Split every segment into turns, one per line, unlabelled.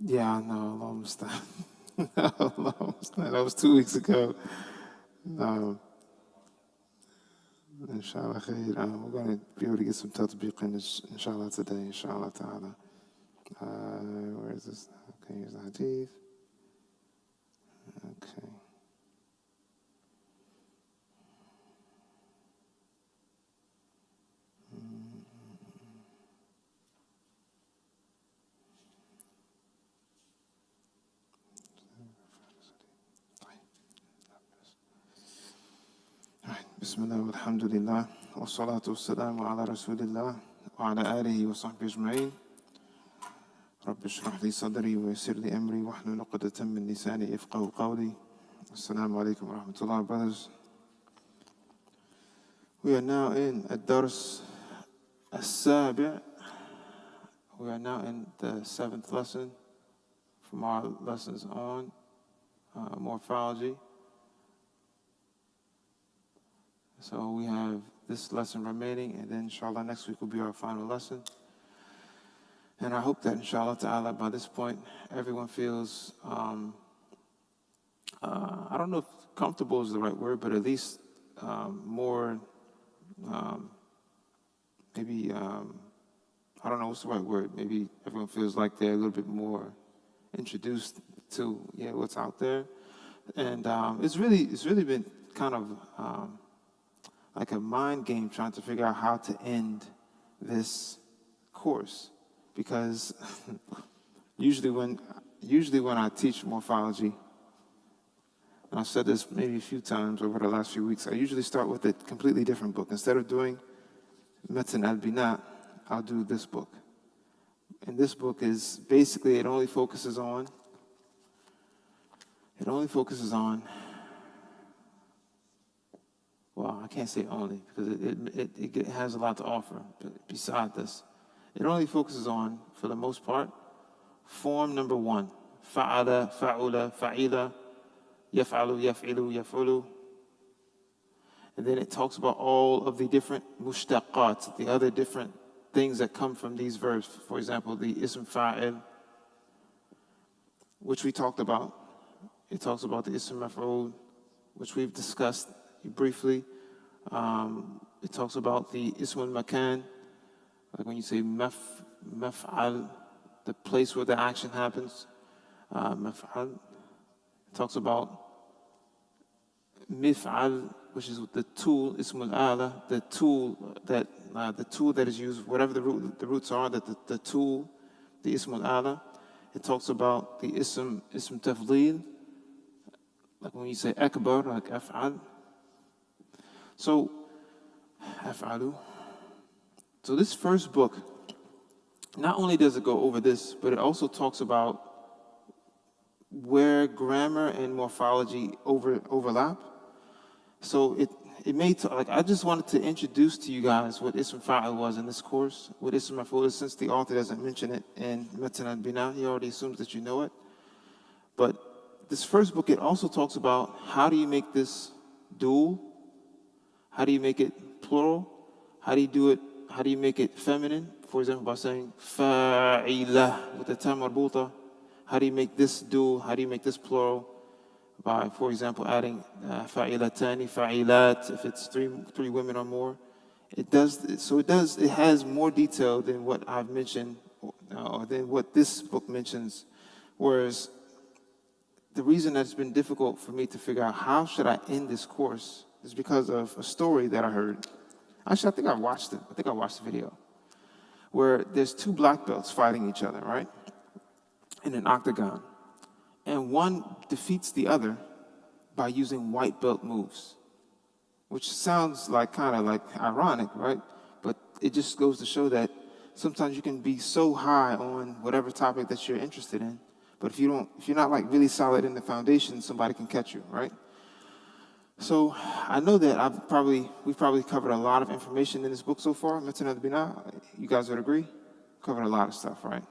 Yeah, I know. Almost done. Almost done. That was 2 weeks ago. Um, inshallah khair. We're going to be able to get some tatbiq in inshallah today, inshallah ta'ala. Where is this? Okay, here's the hadith. Okay. بسم الله والحمد لله والصلاة والسلام على رسول الله وعلى آله وصحبه أجمعين رب اشرح لي صدري ويسر لي أمري واحلل عقدة من لساني يفقهوا قولي. Assalamu alaikum wa rahmatullah, brothers. We are now in الدرس السابع. We are now in the 7th lesson from our lessons on morphology. So we have this lesson remaining, and then inshallah next week will be our final lesson. And I hope that inshallah ta'ala by this point everyone feels, I don't know if comfortable is the right word, but at least more, maybe, I don't know what's the right word, maybe everyone feels like they're a little bit more introduced to what's out there. And it's really been kind of like a mind game trying to figure out how to end this course, because usually when I teach morphology, and I've said this maybe a few times over the last few weeks, I usually start with a completely different book. Instead of doing Matan al-Bina, I'll do this book. And this book is basically, it only focuses on well, I can't say only, because it has a lot to offer. But beside this, it only focuses on, for the most part, form number 1. Fa'ala, fa'ula, fa'ila, yaf'alu, yaf'ilu, yaf'ulu. And then it talks about all of the different mushtaqat, the other different things that come from these verbs. For example, the ism fa'il, which we talked about. It talks about the ism maf'ul, which we've discussed briefly. It talks about the ism al-makan, like when you say maf'al, the place where the action happens. Maf'al. It talks about mif'al, which is the tool, ism al-ala, the tool that is used, whatever the roots are, that the tool, the ism al-ala. It talks about the ism tafdeel, like when you say akbar, like af'al. So, af'alu. So this first book, not only does it go over this, but it also talks about where grammar and morphology overlap. So it may like I just wanted to introduce to you guys what ism fa'il was in this course, what ism maf'ul is, since the author doesn't mention it in Matan al-Bina. He already assumes that you know it. But this first book, it also talks about how do you make this dual. How do you make it plural? How do you do it? How do you make it feminine? For example, by saying fa'ila with the ta marbuta. How do you make this dual? How do you make this plural? By, for example, adding fa'ilatani, fa'ilat, if it's three women or more. It has more detail than what I've mentioned, or than what this book mentions. Whereas the reason that it's been difficult for me to figure out how should I end this course is because of a story that I heard. Actually, I think I watched it. I think I watched the video where there's 2 black belts fighting each other, right? In an octagon. And one defeats the other by using white belt moves, which sounds like kind of like ironic, right? But it just goes to show that sometimes you can be so high on whatever topic that you're interested in, but if you're not like really solid in the foundation, somebody can catch you, right? So I know that we've probably covered a lot of information in this book so far, Matan al-Bina. You guys would agree? Covered a lot of stuff, right?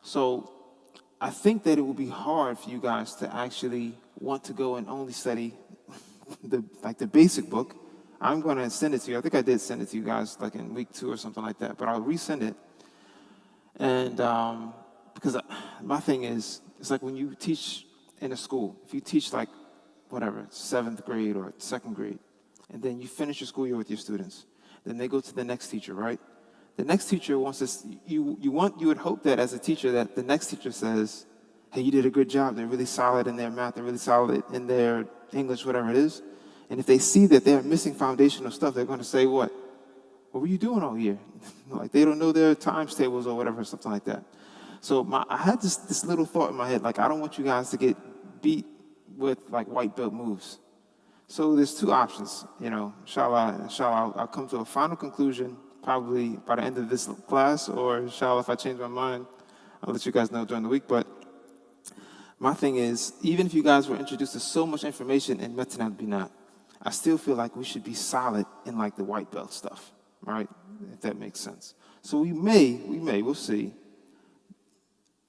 So I think that it would be hard for you guys to actually want to go and only study the basic book. I'm going to send it to you. I think I did send it to you guys like in week 2 or something like that, but I'll resend it. And because my thing is, it's like when you teach in a school, if you teach like, whatever, 7th grade or 2nd grade, and then you finish your school year with your students, then they go to the next teacher, right? The next teacher wants to, you would hope that as a teacher that the next teacher says, hey, you did a good job. They're really solid in their math. They're really solid in their English, whatever it is. And if they see that they're missing foundational stuff, they're going to say, what were you doing all year? Like they don't know their times tables or whatever, something like that. So I had this little thought in my head, like I don't want you guys to get beat with like white belt moves. So there's two options, inshallah, I'll come to a final conclusion probably by the end of this class, or inshallah, if I change my mind, I'll let you guys know during the week. But my thing is, even if you guys were introduced to so much information in Matn al-Bina, I still feel like we should be solid in like the white belt stuff, right? If that makes sense. So we'll see.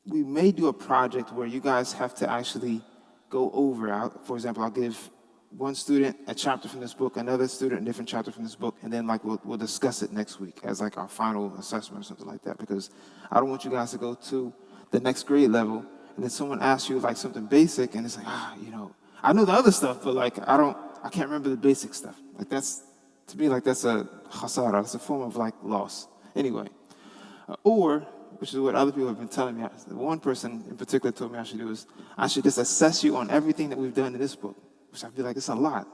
We may do a project where you guys have to actually go over, for example, I'll give one student a chapter from this book, another student a different chapter from this book, and then like we'll discuss it next week as like our final assessment or something like that, because I don't want you guys to go to the next grade level and then someone asks you like something basic and it's like, I know the other stuff, but like I can't remember the basic stuff. Like that's, to me, like that's a khasara, it's a form of like loss. Anyway, or, which is what other people have been telling me, one person in particular told me I should do is, I should just assess you on everything that we've done in this book, which I feel like it's a lot.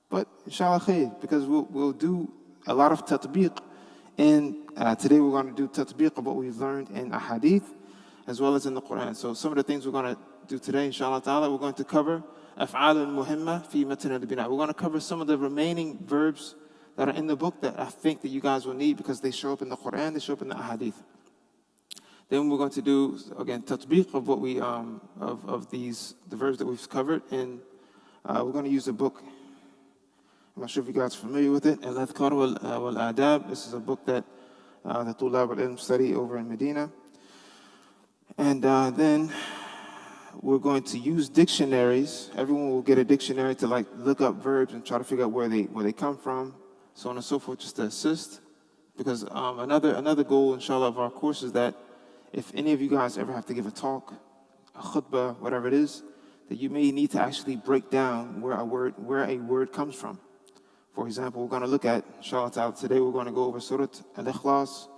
But inshallah khair, because we'll do a lot of tatbiq, and today we're going to do tatbiq of what we've learned in ahadith, as well as in the Quran. So some of the things we're going to do today, inshallah ta'ala, we're going to cover af'al al-muhimma fi matn al-bina. We're going to cover some of the remaining verbs that are in the book that I think that you guys will need because they show up in the Quran, they show up in the ahadith. Then we're going to do, again, tatbiq of what we, of the verbs that we've covered. And we're going to use a book. I'm not sure if you guys are familiar with it. Al-Adhkar wal-Adab. This is a book that the Tulab al-Ilm study over in Medina. And then we're going to use dictionaries. Everyone will get a dictionary to like look up verbs and try to figure out where they come from, so on and so forth, just to assist. Because another goal, inshallah, of our course is that if any of you guys ever have to give a talk, a khutbah, whatever it is, that you may need to actually break down where a word comes from. For example, we're going to look at, inshallah ta'ala, today we're going to go over Surah Al-Ikhlas,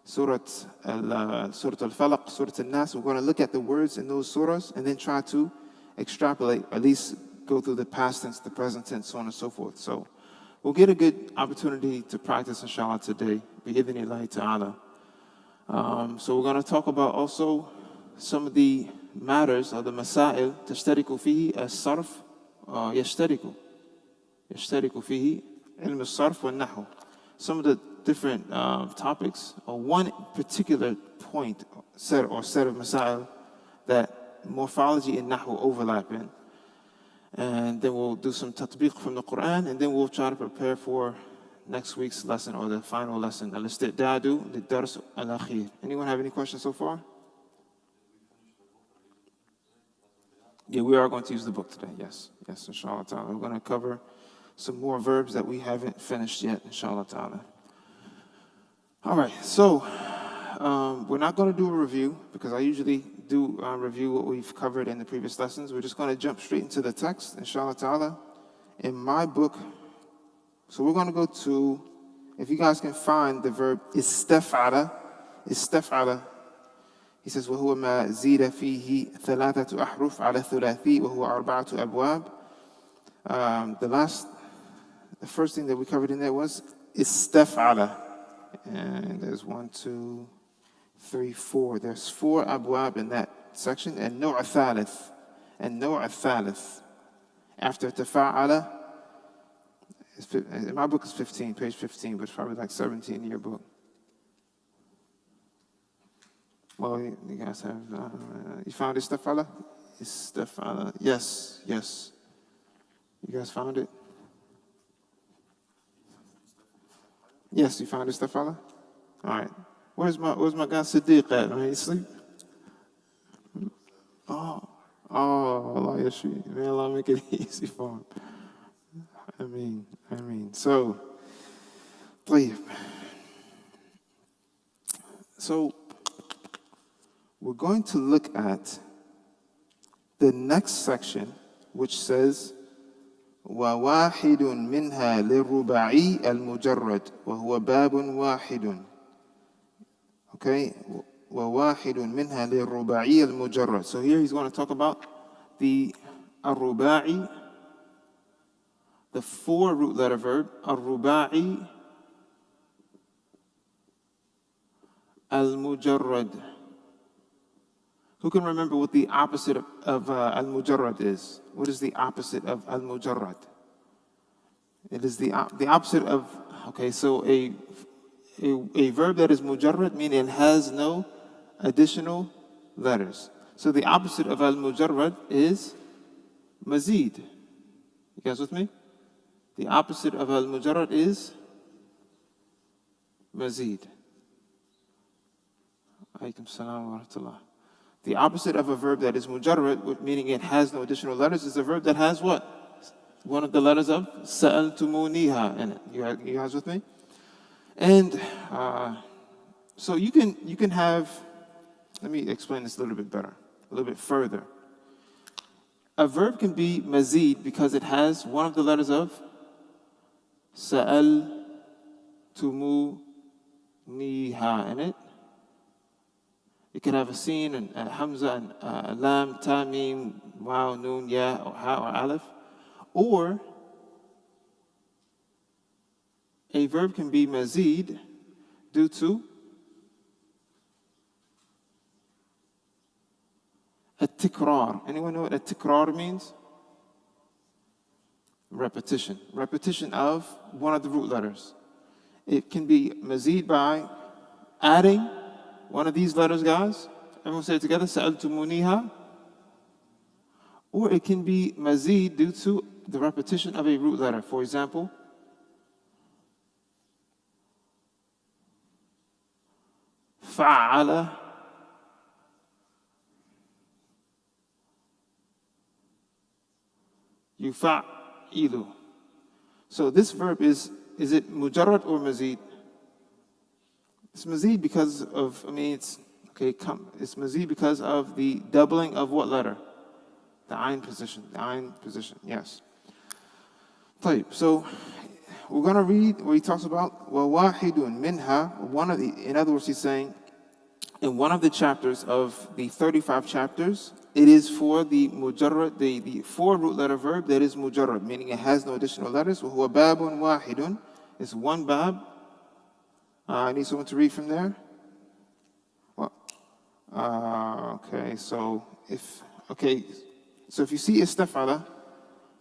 Surah Al-Falaq, Surah Al-Nas. We're going to look at the words in those surahs and then try to extrapolate, at least go through the past tense, the present tense, so on and so forth. So we'll get a good opportunity to practice, inshallah, today, bi-idhnillahi ta'ala. So we're going to talk about also some of the matters of the masail tashtariku fihi as-sarf yashtariku fihi ilm as-sarf wa nahu. Some of the different topics, or one particular point set of masail that morphology and nahu overlap in. And then we'll do some tatbiq from the Quran, and then we'll try to prepare for next week's lesson, or the final lesson, al-istidadu lid-dars al-akhir. Anyone have any questions so far? Yeah, we are going to use the book today, yes, inshallah ta'ala. We're going to cover some more verbs that we haven't finished yet, inshallah ta'ala. All right, so we're not going to do a review, because I usually do review what we've covered in the previous lessons. We're just going to jump straight into the text, inshallah ta'ala. In my book, so we're going to go to, if you guys can find the verb istaf'ala. He says, وَهُوَ مَا زِيدَ فِيهِ ثَلَاثَةُ أَحْرُفْ عَلَى الثُّلَاثِي وَهُوَ أَرْبَعَةُ أَبْوَابٍ. The first thing that we covered in there was istaf'ala. And there's 1, 2, 3, 4. There's 4 abwab in that section. And نوع الثالث. After tafa'ala, in my book is 15, page 15, but it's probably like 17 in your book. Well, you guys have, you found istaf'ala? Istaf'ala, yes. You guys found it? Yes, you found istaf'ala? All right. Where's my guy Siddiq at? Are you asleep? Oh, Allah Yashri. May Allah make it easy for him. I mean. So, طيب. So, we're going to look at the next section, which says وواحد منها للرباعي المجرد وهو باب واحد. Okay, وواحد منها للرباعي المجرد. So here he's going to talk about the الرباعي, the 4 root letter verb الرباعي المجرد. Who can remember what the opposite of al-mujarrad is? What is the opposite of al-mujarrad? It is the opposite of, okay, so a verb that is mujarrad, meaning it has no additional letters. So the opposite of al-mujarrad is mazid. You guys with me? The opposite of al-mujarrad is mazid. Alaykum salam wa rahmatullah. The opposite of a verb that is mujarrad, meaning it has no additional letters, is a verb that has what? One of the letters of sa'altumuniha in it. You guys with me? And so you can have, let me explain this a little bit better, a little bit further. A verb can be mazid because it has one of the letters of sa'altumuniha in it. It can have a sin and a hamza and a lam, ta, mim, waw, noon, ya, or ha, or aleph. Or a verb can be mazid due to a tikrar. Anyone know what a tikrar means? Repetition. Repetition of one of the root letters. It can be mazid by adding one of these letters, guys. Everyone say it together. Sa'altumuniha. Or it can be mazid due to the repetition of a root letter. For example, fa'ala, yufa'ilu. So this verb is it mujarrad or mazid? It's mazid because of, it's mazid because of the doubling of what letter? The ayn position, yes. So we're going to read where he talks about وَوَاحِدٌ مِنْهَا, in other words, he's saying, in one of the chapters of the 35 chapters, it is for the mujarrad, the 4 root letter verb that is mujarrad, meaning it has no additional letters. وَهُوَ بَابٌ وَاحِدٌ, it's one bab. I need someone to read from there. Okay, so if you see istafala,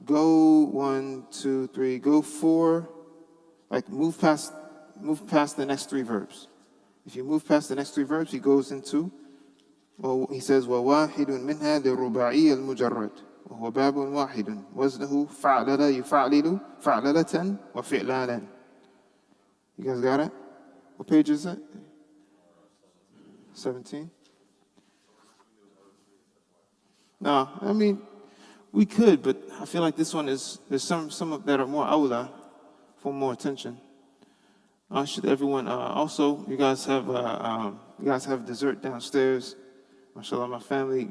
go 1, 2, 3, go 4, like move past the next 3 verbs. If you move past the next 3 verbs, he goes into, he says, وَوَاحِدٌ مِنْهَا لِلرُّبَاعِيَّ الْمُجَرَّدِ وَهُوَ بَابٌ وَاحِدٌ وَزْنُهُ فَعْلَلَ يُفَعْلِلُ فَعْلَلَةً وَفِعْلَالًا. You guys got it? What page is it? 17? No, we could, but I feel like this one there's some that are more awla for more attention. Should everyone, also, you guys have dessert downstairs. MashaAllah, my family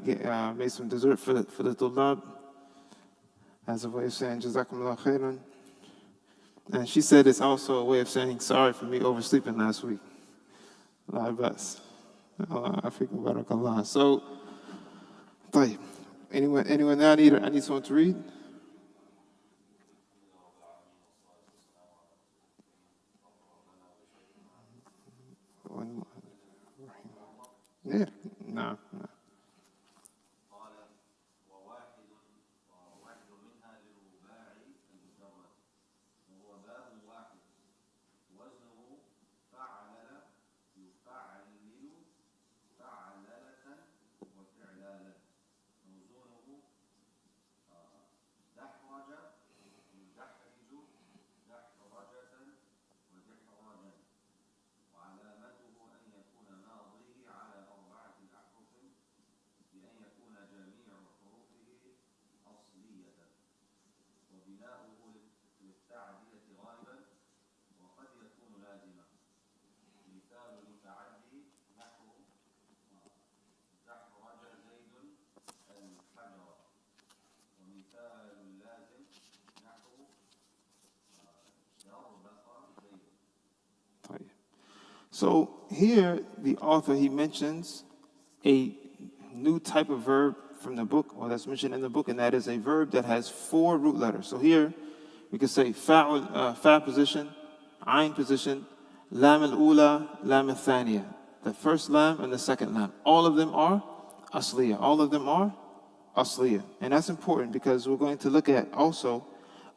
made some dessert for the tulab as a way of saying Jazakumullah khairan. And she said it's also a way of saying sorry for me oversleeping last week. Allah bas. Afikum barakallah. So, طيب. Anyone there? I need someone to read. Yeah. No. So here, the author, he mentions a new type of verb from the book, or that's mentioned in the book, and that is a verb that has 4 root letters. So here, we could say fa position, ayn position, lam al-ula, lam al-thaniya. The first lam and the second lam. All of them are asliya. All of them are asliya. And that's important because we're going to look at also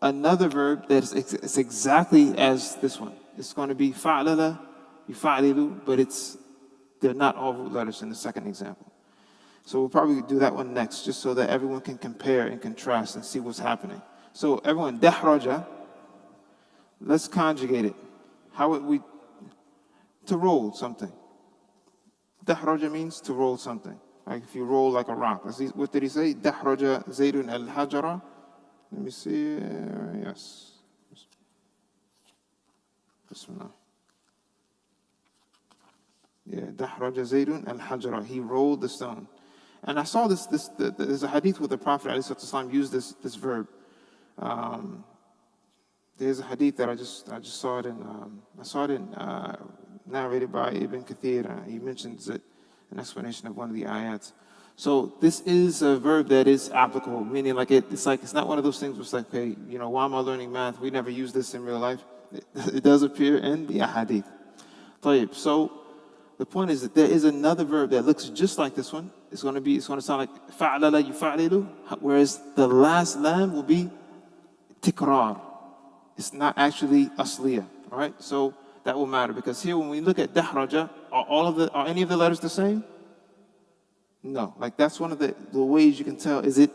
another verb that is exactly as this one. It's going to be fa'lala, yufa'lilu, but they're not all root letters in the second example. So we'll probably do that one next, just so that everyone can compare and contrast and see what's happening. So everyone, dahraja, let's conjugate it. How would we? To roll something. Dahraja means to roll something. Like if you roll like a rock. What did he say? Dahraja zaydun al-hajara. Let me see. Yes. Bismillah. Yeah, dahraja zaydun al-hajara. He rolled the stone. And I saw there's a hadith where the Prophet ﷺ used this verb. There's a hadith that I just saw it in narrated by Ibn Kathir. He mentions it, an explanation of one of the ayats. So this is a verb that is applicable, meaning like it's not one of those things where it's like, hey, why am I learning math? We never use this in real life. It does appear in the ahadith. طيب, so the point is that there is another verb that looks just like this one. It's going to sound like fa'lala yufa'lilu, whereas the last lam will be tikrar. It's not actually asliya. All right, so that will matter because here when we look at dahraja, are any of the letters the same? No. Like that's one of the ways you can tell. Is it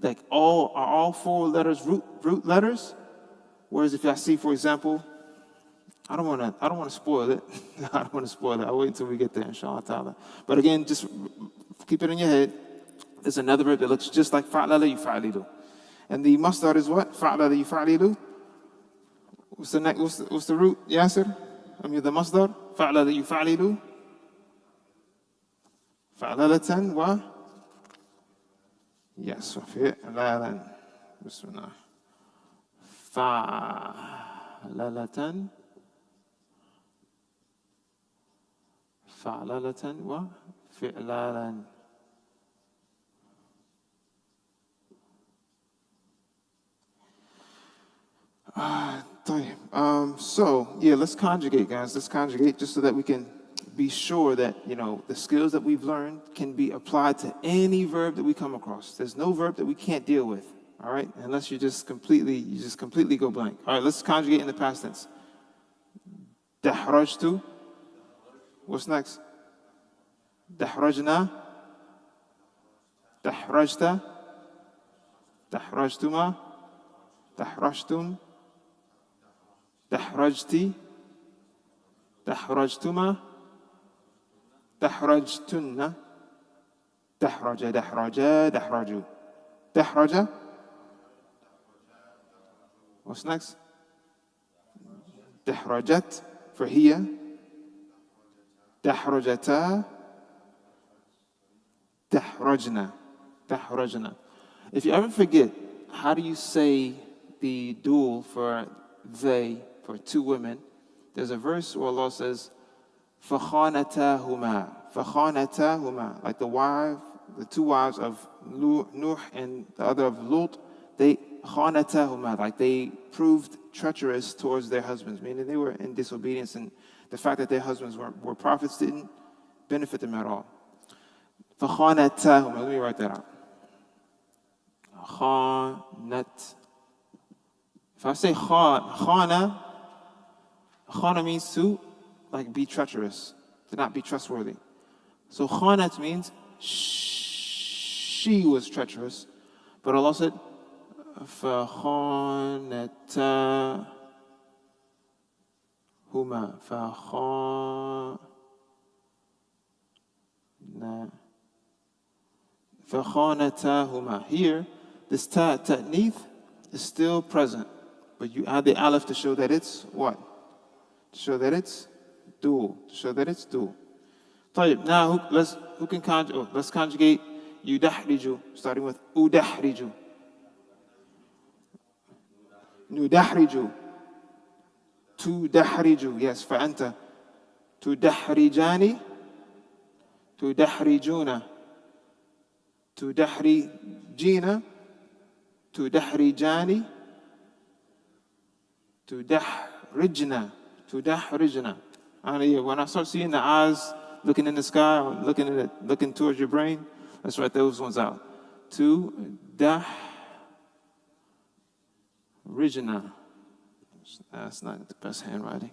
like are all 4 letters root letters? Whereas if I see, for example, I don't want to spoil it. I don't want to spoil it. I'll wait until we get there, inshallah ta'ala. But again, just keep it in your head. There's another verb that looks just like fa'lala yufa'lilu. And the masdar is what? Fa'lala yufa'lilu. What's the root, Yasir? The masdar? Fa'lala yufa'lilu. Fa'lalatan wa? Yes, fi'lalan. Bismillah. Fa'lalatan. Fa'lalatan wa fi'lalan. So yeah, let's conjugate, guys. Let's conjugate just so that we can be sure that the skills that we've learned can be applied to any verb that we come across. There's no verb that we can't deal with. All right, unless you just completely go blank. All right, let's conjugate in the past tense. Dahrajtu. What's next? Dahrajna. Dahrajta. Dahrajtuma. Dahrajtum. Dahrajti. Dahrajtuma. Dahrajtunna. Dahraja. Dahraja. Dahraju. Dahraja. What's next? Dahrajat for hiya. Dahrajata. Dahrajna. Dahrajna. If you ever forget, how do you say the dual for they, for 2 women? There's a verse where Allah says, فَخَانَتَاهُمَا. فَخَانَتَاهُمَا. Like the 2 wives of Nuh and the other of Lut, they خَانَتَاهُمَا, like they proved treacherous towards their husbands, meaning they were in disobedience, and the fact that their husbands were prophets didn't benefit them at all. فَخَانَتَاهُمَا. Let me write that out. Khanat. If I say khana means to be treacherous, to not be trustworthy. So khanat means she was treacherous, but Allah said فَخَانَتَاهُمَا. فَخَانَتَاهُمَا. Here, this ta'neeth is still present, but you add the aleph to show that it's what? To show that it's dual. To show that it's dual. طيب, now let's conjugate yudahriju, starting with udahriju. Nudahriju. Tudahriju. Yes, fa'anta. تدحرجان تدحرجون تدحرجين تدحرجان تدحرجنا تدحرجنا. When I start seeing the eyes looking in the sky or looking towards your brain, let's write those ones out. Tudahrijna. That's not the best handwriting.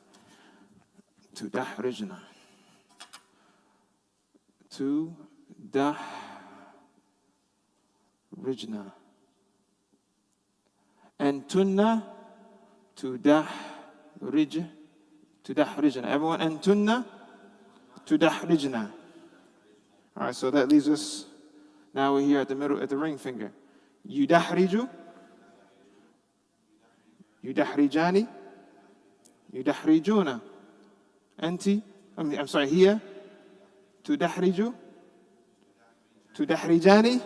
Tudahrijna. Tudahrijna. And tunna tudahrijna. Everyone, and tunna tudahrijna. All right, so that leaves us. Now we're here at the middle, at the ring finger. Yudahriju, yudahrijani, yudahrijuna. Anti, I'm sorry, here. Tudahriju, tudahrijani,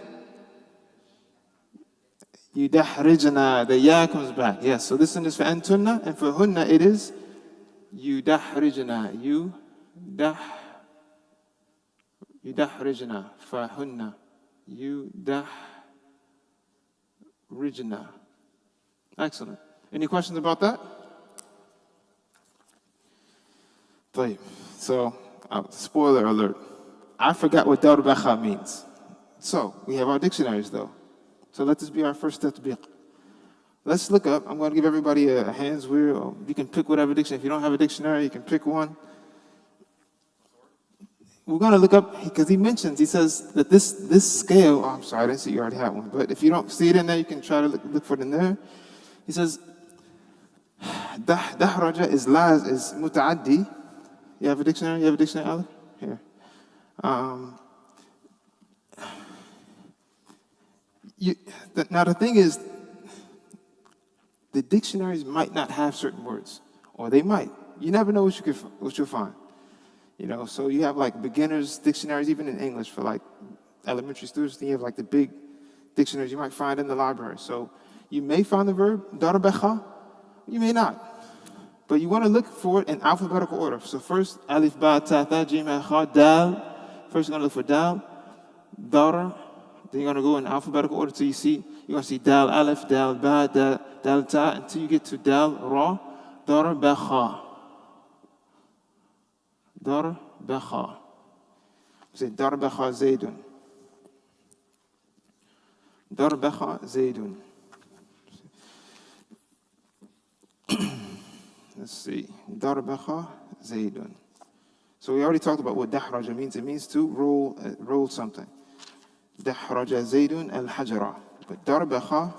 yudahrijna. The ya comes back. Yes, so this one is for antunna, and for hunna it is yudahrijna. Yudahrijna. For hunna. Yudahrijna. Excellent. Any questions about that? So, spoiler alert. I forgot what darbakha means. So, we have our dictionaries though. So let this be our first tatbiq. Let's look up. I'm going to give everybody a hands wheel. You can pick whatever dictionary. If you don't have a dictionary, you can pick one. We're going to look up, because he says that this scale, I'm sorry, I didn't see you already had one, but if you don't see it in there, you can try to look for it in there. He says, dahraja is muta'addi. You have a dictionary? You have a dictionary, Aleph? Here. Now the thing is, the dictionaries might not have certain words, or they might. You never know what you'll find. So you have like beginners dictionaries, even in English for like elementary students. Then you have like the big dictionaries you might find in the library. So you may find the verb darbakha, you may not. But you want to look for it in alphabetical order. So first, alif, ba, ta, tha, jim, ha, kha, dal. First you're going to look for dal, dar. Then you're going to go in alphabetical order till you're going to see dal, alif, dal, ba, dal, ta, until you get to dal, ra, darbakha. Darbakha. Say darbakha zaydun. Darbakha zaydun. Let's see. Darbakha zaydun. So we already talked about what dahraja means. It means to roll something. Dahraja zaydun al-hajara. But darbakha,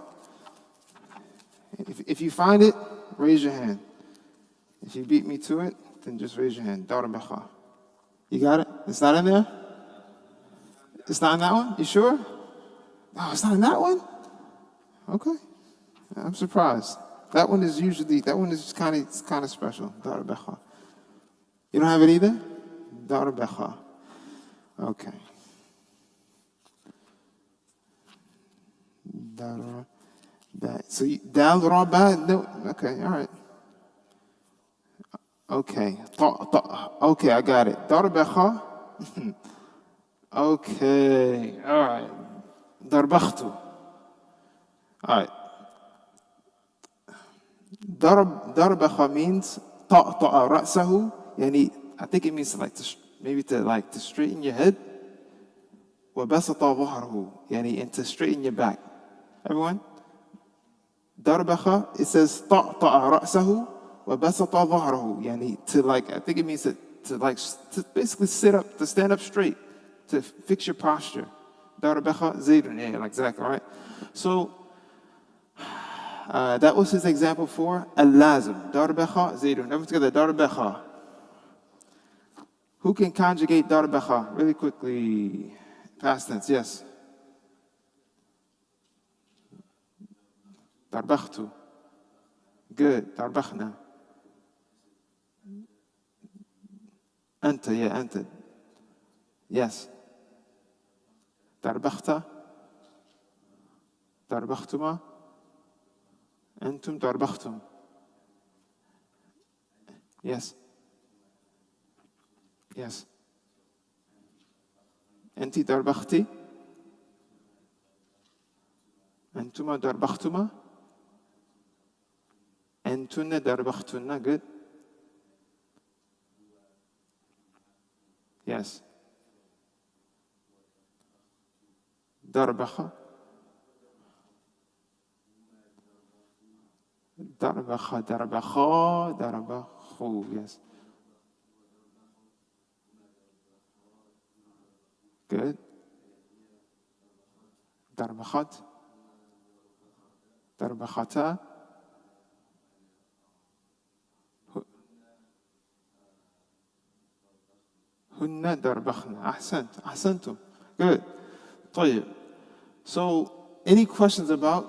if you find it, raise your hand. If you beat me to it, then just raise your hand. Darbakha. You got it? It's not in there? It's not in that one? You sure? Oh, it's not in that one? Okay. I'm surprised. That one is kind of special. Darbakha. You don't have it either? Darbakha. Okay. So dal, ra, ba, no. Okay, all right. Okay. Okay, I got it. Darbakha. Okay. All right. Darbakhtu. All right. Darbakha means ta'ta'a ra'sahu. Yani, I think it means to straighten your head. Wa basata dhahrahu. Yani, and to straighten your back. Everyone? Darbakha, it says ta'ta'a ra'sahu. وَبَسَطَ ظَهْرَهُ. Yani, I think it means to basically sit up, to stand up straight, to fix your posture. Darbakha zaydun. Yeah, exactly, right? So, that was his example for al-lazim. Darbakha zaydun. Everyone together, darbakha. Who can conjugate darbakha? Really quickly. Past tense, yes. Darbakhtu. Good. Darbakhna. Anta, yeah, anta. Yes. Darbakhta. Darbakhtuma. Antum darbakhtum. Yes. Yes. أنت دربختي. أنتما دربختما. أنتن دربختن. Good. Yes. دربخ. دربخ دربخا دربخو. Yes. Good. دربخت. دربختا. هن دربخن. أحسنتم. Good. طيب. So, any questions about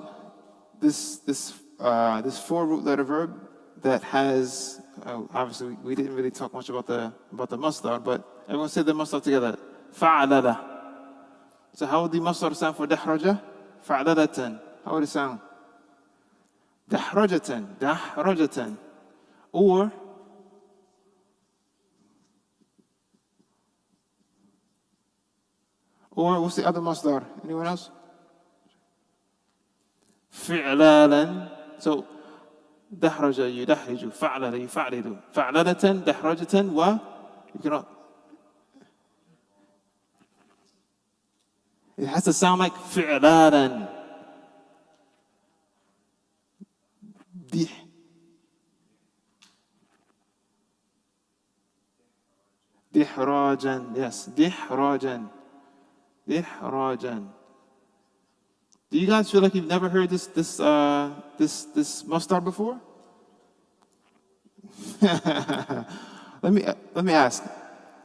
this four root letter verb that has obviously we didn't really talk much about the masdar, but everyone say the masdar together. فعلل. So how would the masdar sound for دحرجة? فعللة. How would it sound? دحرجة. Or what's the other masdar? Anyone else? فعلالا. So دحرج يدحرج فعلل يفعلل فعللة دحرجة و you cannot. It has to sound like فعلالا. دحراجا. Yes. دحراجا. Do you guys feel like you've never heard this masdar before? Let me ask.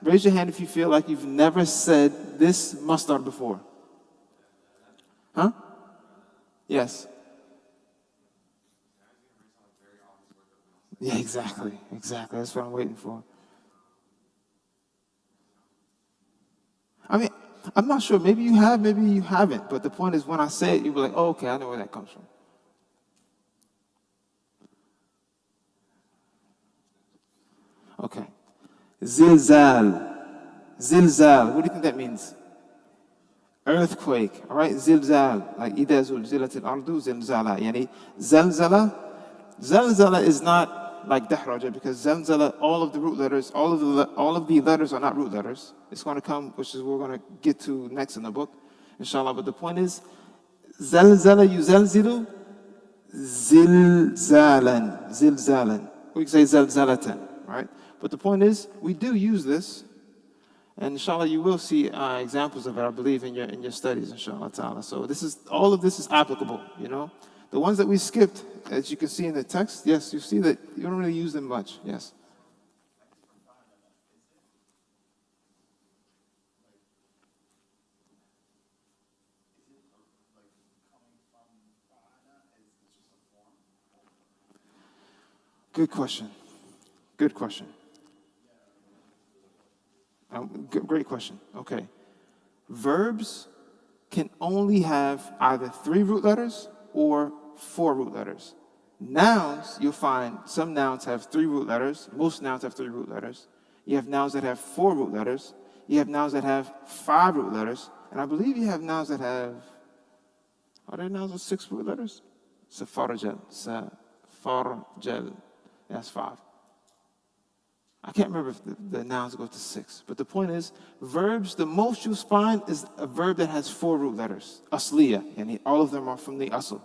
Raise your hand if you feel like you've never said this masdar before. Huh? Yes. Yeah, exactly. That's what I'm waiting for. I mean, I'm not sure. Maybe you have, maybe you haven't. But the point is, when I say it, you'll be like, oh, okay, I know where that comes from. Okay. Zilzal. What do you think that means? Earthquake. All right? Zilzal. Like, إِذَا زُلْزِلَتِ الْأَرْضُ زِلْزَالًا. Yani, Zalzala is not like Dahraja, because Zalzala, all of the letters are not root letters. It's going to come, which is what we're going to get to next in the book, inshallah. But the point is, Zalzala yuzalzilu zilzalan. We can say zalzalatan, right? But the point is, we do use this, and inshallah you will see examples of it, I believe, in your studies, inshallah ta'ala. So all of this is applicable, you know. The ones that we skipped, as you can see in the text, yes, you see that you don't really use them much, yes. Good question. Great question. Okay. Verbs can only have either 3 root letters or 4 root letters. Nouns, you'll find some nouns have 3 root letters. Most nouns have 3 root letters. You have nouns that have 4 root letters. You have nouns that have 5 root letters. And I believe you have nouns that have, are there nouns with 6 root letters? Safarjal. That's 5. I can't remember if the nouns go to 6. But the point is, verbs, the most you'll find is a verb that has 4 root letters. Asliya, and all of them are from the asl.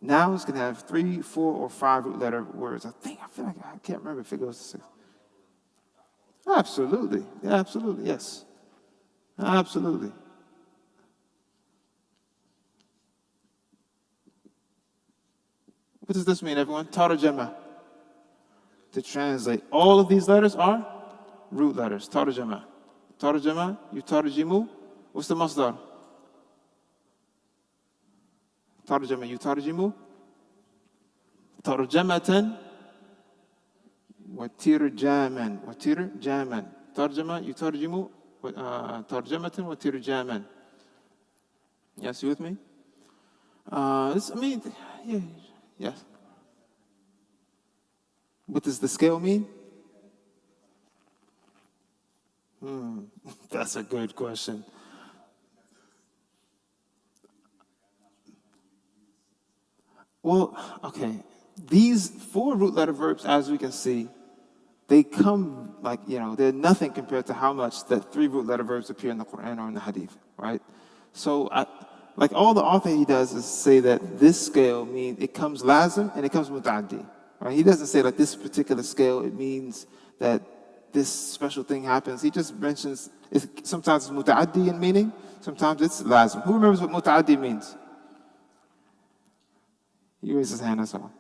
Nouns can have 3, 4, or 5 root letter words. I feel like I can't remember if it goes to 6. Absolutely. Yeah, absolutely, yes. Absolutely. What does this mean, everyone? Tarjama. To translate. All of these letters are root letters. Tarjama. Tarjama, yutarjimu. What's the masdar? Tarjama, yutarjimu. Tarjamatan. Watirjaman. Tarjama, yutarjimu. Tarjamatan, watirjaman. Yes, you with me? Yes. What does the scale mean? That's a good question. Well, okay. These four root letter verbs, as we can see, they come like, they're nothing compared to how much the three root letter verbs appear in the Quran or in the Hadith, right? So, like all the author he does is say that this scale means it comes lazim and it comes muta'addi, right? He doesn't say like this particular scale, it means that this special thing happens. He just mentions sometimes it's muta'addi in meaning, sometimes it's lazim. Who remembers what muta'addi means? He raised his hand, that's all.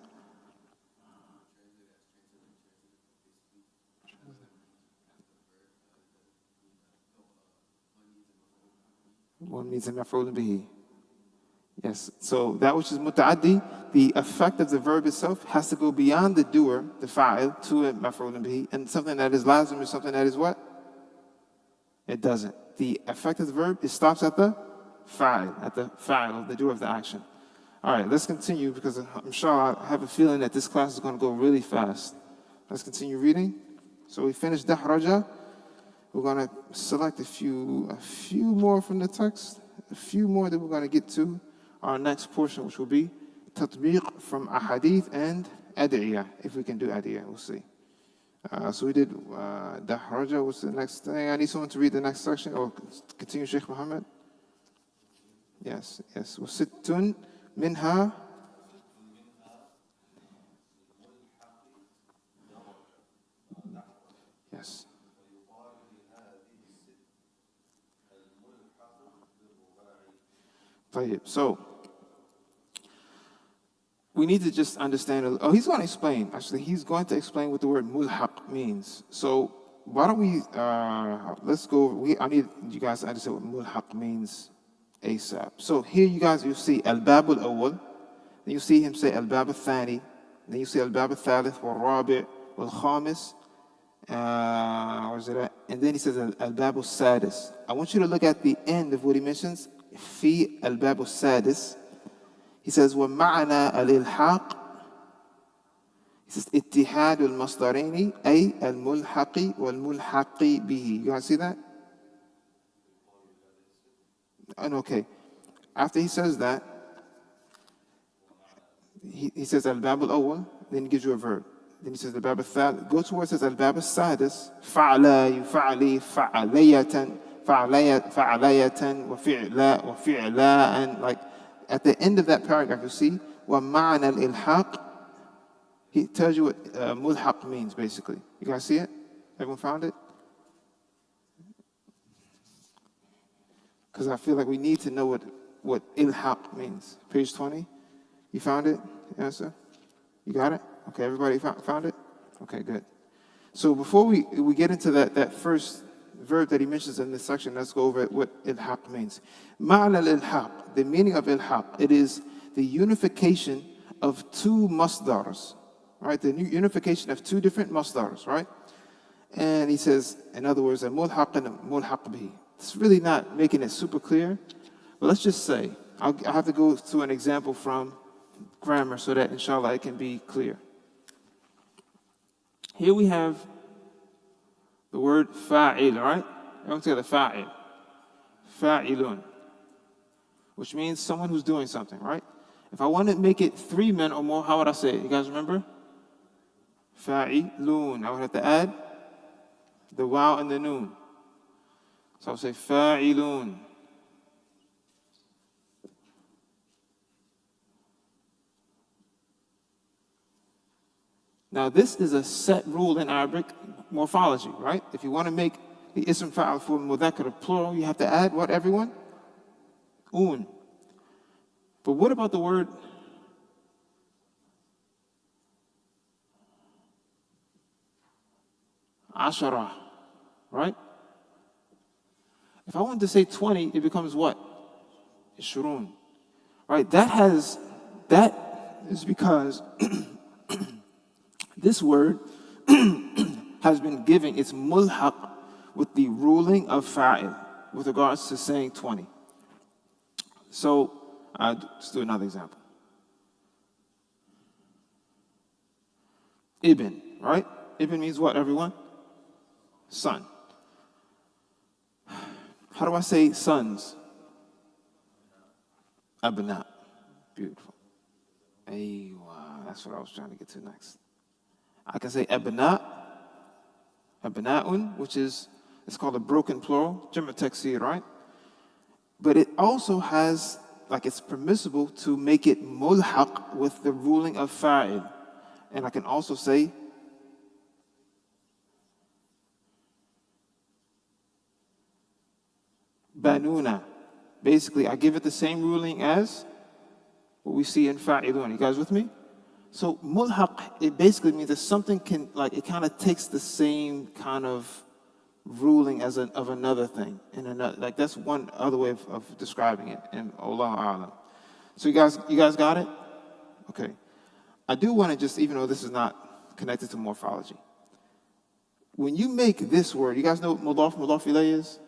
One means a maf'ulun bihi. Yes, so that which is muta'addi, the effect of the verb itself has to go beyond the doer, the fa'il, to a maf'ulun bihi, and something that is lazim is something that is what? It doesn't. The effect of the verb, it stops at the fa'il, the doer of the action. All right, let's continue because I'm sure I have a feeling that this class is going to go really fast. Let's continue reading. So we finished dahraja. We're going to select a few more from the text, a few more that we're going to get to our next portion, which will be tatbiq from ahadith and adiyah. If we can do adiyah, we'll see. So we did dahraja. What's the next thing? I need someone to read the next section or continue, Sheikh Muhammad. Yes. وستٌ منها Yes. So we need to just understand. He's going to explain. Actually, he's going to explain what the word mulhaq means. So why don't we? Let's go. I need you guys to understand what mulhaq means ASAP. So here, you guys, you see al-bab al-awwal. Then you see him say al-bab al-thani. Then you see al-bab al-thalith wal-rabi' wal-khamis. Where's it at? And then he says al-bab al-sadis. I want you to look at the end of what he mentions. في الباب السادس he says ومعنى الإلحاق he says اتحاد المصدرين أي الملحق والملحق به. You guys see that? And okay, after he says that, he says الباب الأول, then he gives you a verb. Then he says الباب الثالث, go towards says الباب السادس فعلا يفعلي فعلية فعلية وفعلا, and like at the end of that paragraph you see ومعنى الإلحاق, he tells you what mulhaq means basically. You guys see it? Everyone found it? Because I feel like we need to know what ilhaq means. Page 20. You found it? Yes, sir? You got it? Okay, everybody found it? Okay, good. So before we get into that first verb that he mentions in this section, let's go over what ilhaq means. Ma'na al-ilhaq, the meaning of ilhaq, it is the unification of two masdars, right? The unification of two different masdars, right? And he says, in other words, a mulhaq and a mulhaq bihi. It's really not making it super clear, but let's just say, I'll have to go to an example from grammar so that inshallah it can be clear. Here we have the word fa'il, right? Everyone together, fa'il. Fa'ilun. Which means someone who's doing something, right? If I want to make it three men or more, how would I say it? You guys remember? Fa'ilun. I would have to add the waw and the noon. So I'll say fa'ilun. Now this is a set rule in Arabic morphology, right? If you want to make the ism fa'al for mudhakkar plural, you have to add what, everyone? Un. But what about the word ashara, right? If I wanted to say 20, it becomes what? Ishrun. Right? That is because this word has been given its mulhaq with the ruling of fa'il with regards to saying 20. So, let's do another example. Ibn, right? Ibn means what, everyone? Son. How do I say sons? Abna. Beautiful. Aywa. That's what I was trying to get to next. I can say abna, abna'un, which is, it's called a broken plural, Jama taksir, right? But it also has, like it's permissible to make it mulhaq with the ruling of fa'il. And I can also say banuna. Basically, I give it the same ruling as what we see in fa'ilun. You guys with me? So mulhaq, it basically means that something can, like, it kind of takes the same kind of ruling as of another thing. And another, like, that's one other way of describing it. And Allahu A'lam. So you guys got it? Okay. I do want to just, even though this is not connected to morphology, when you make this word, you guys know what mudaf ilayh is?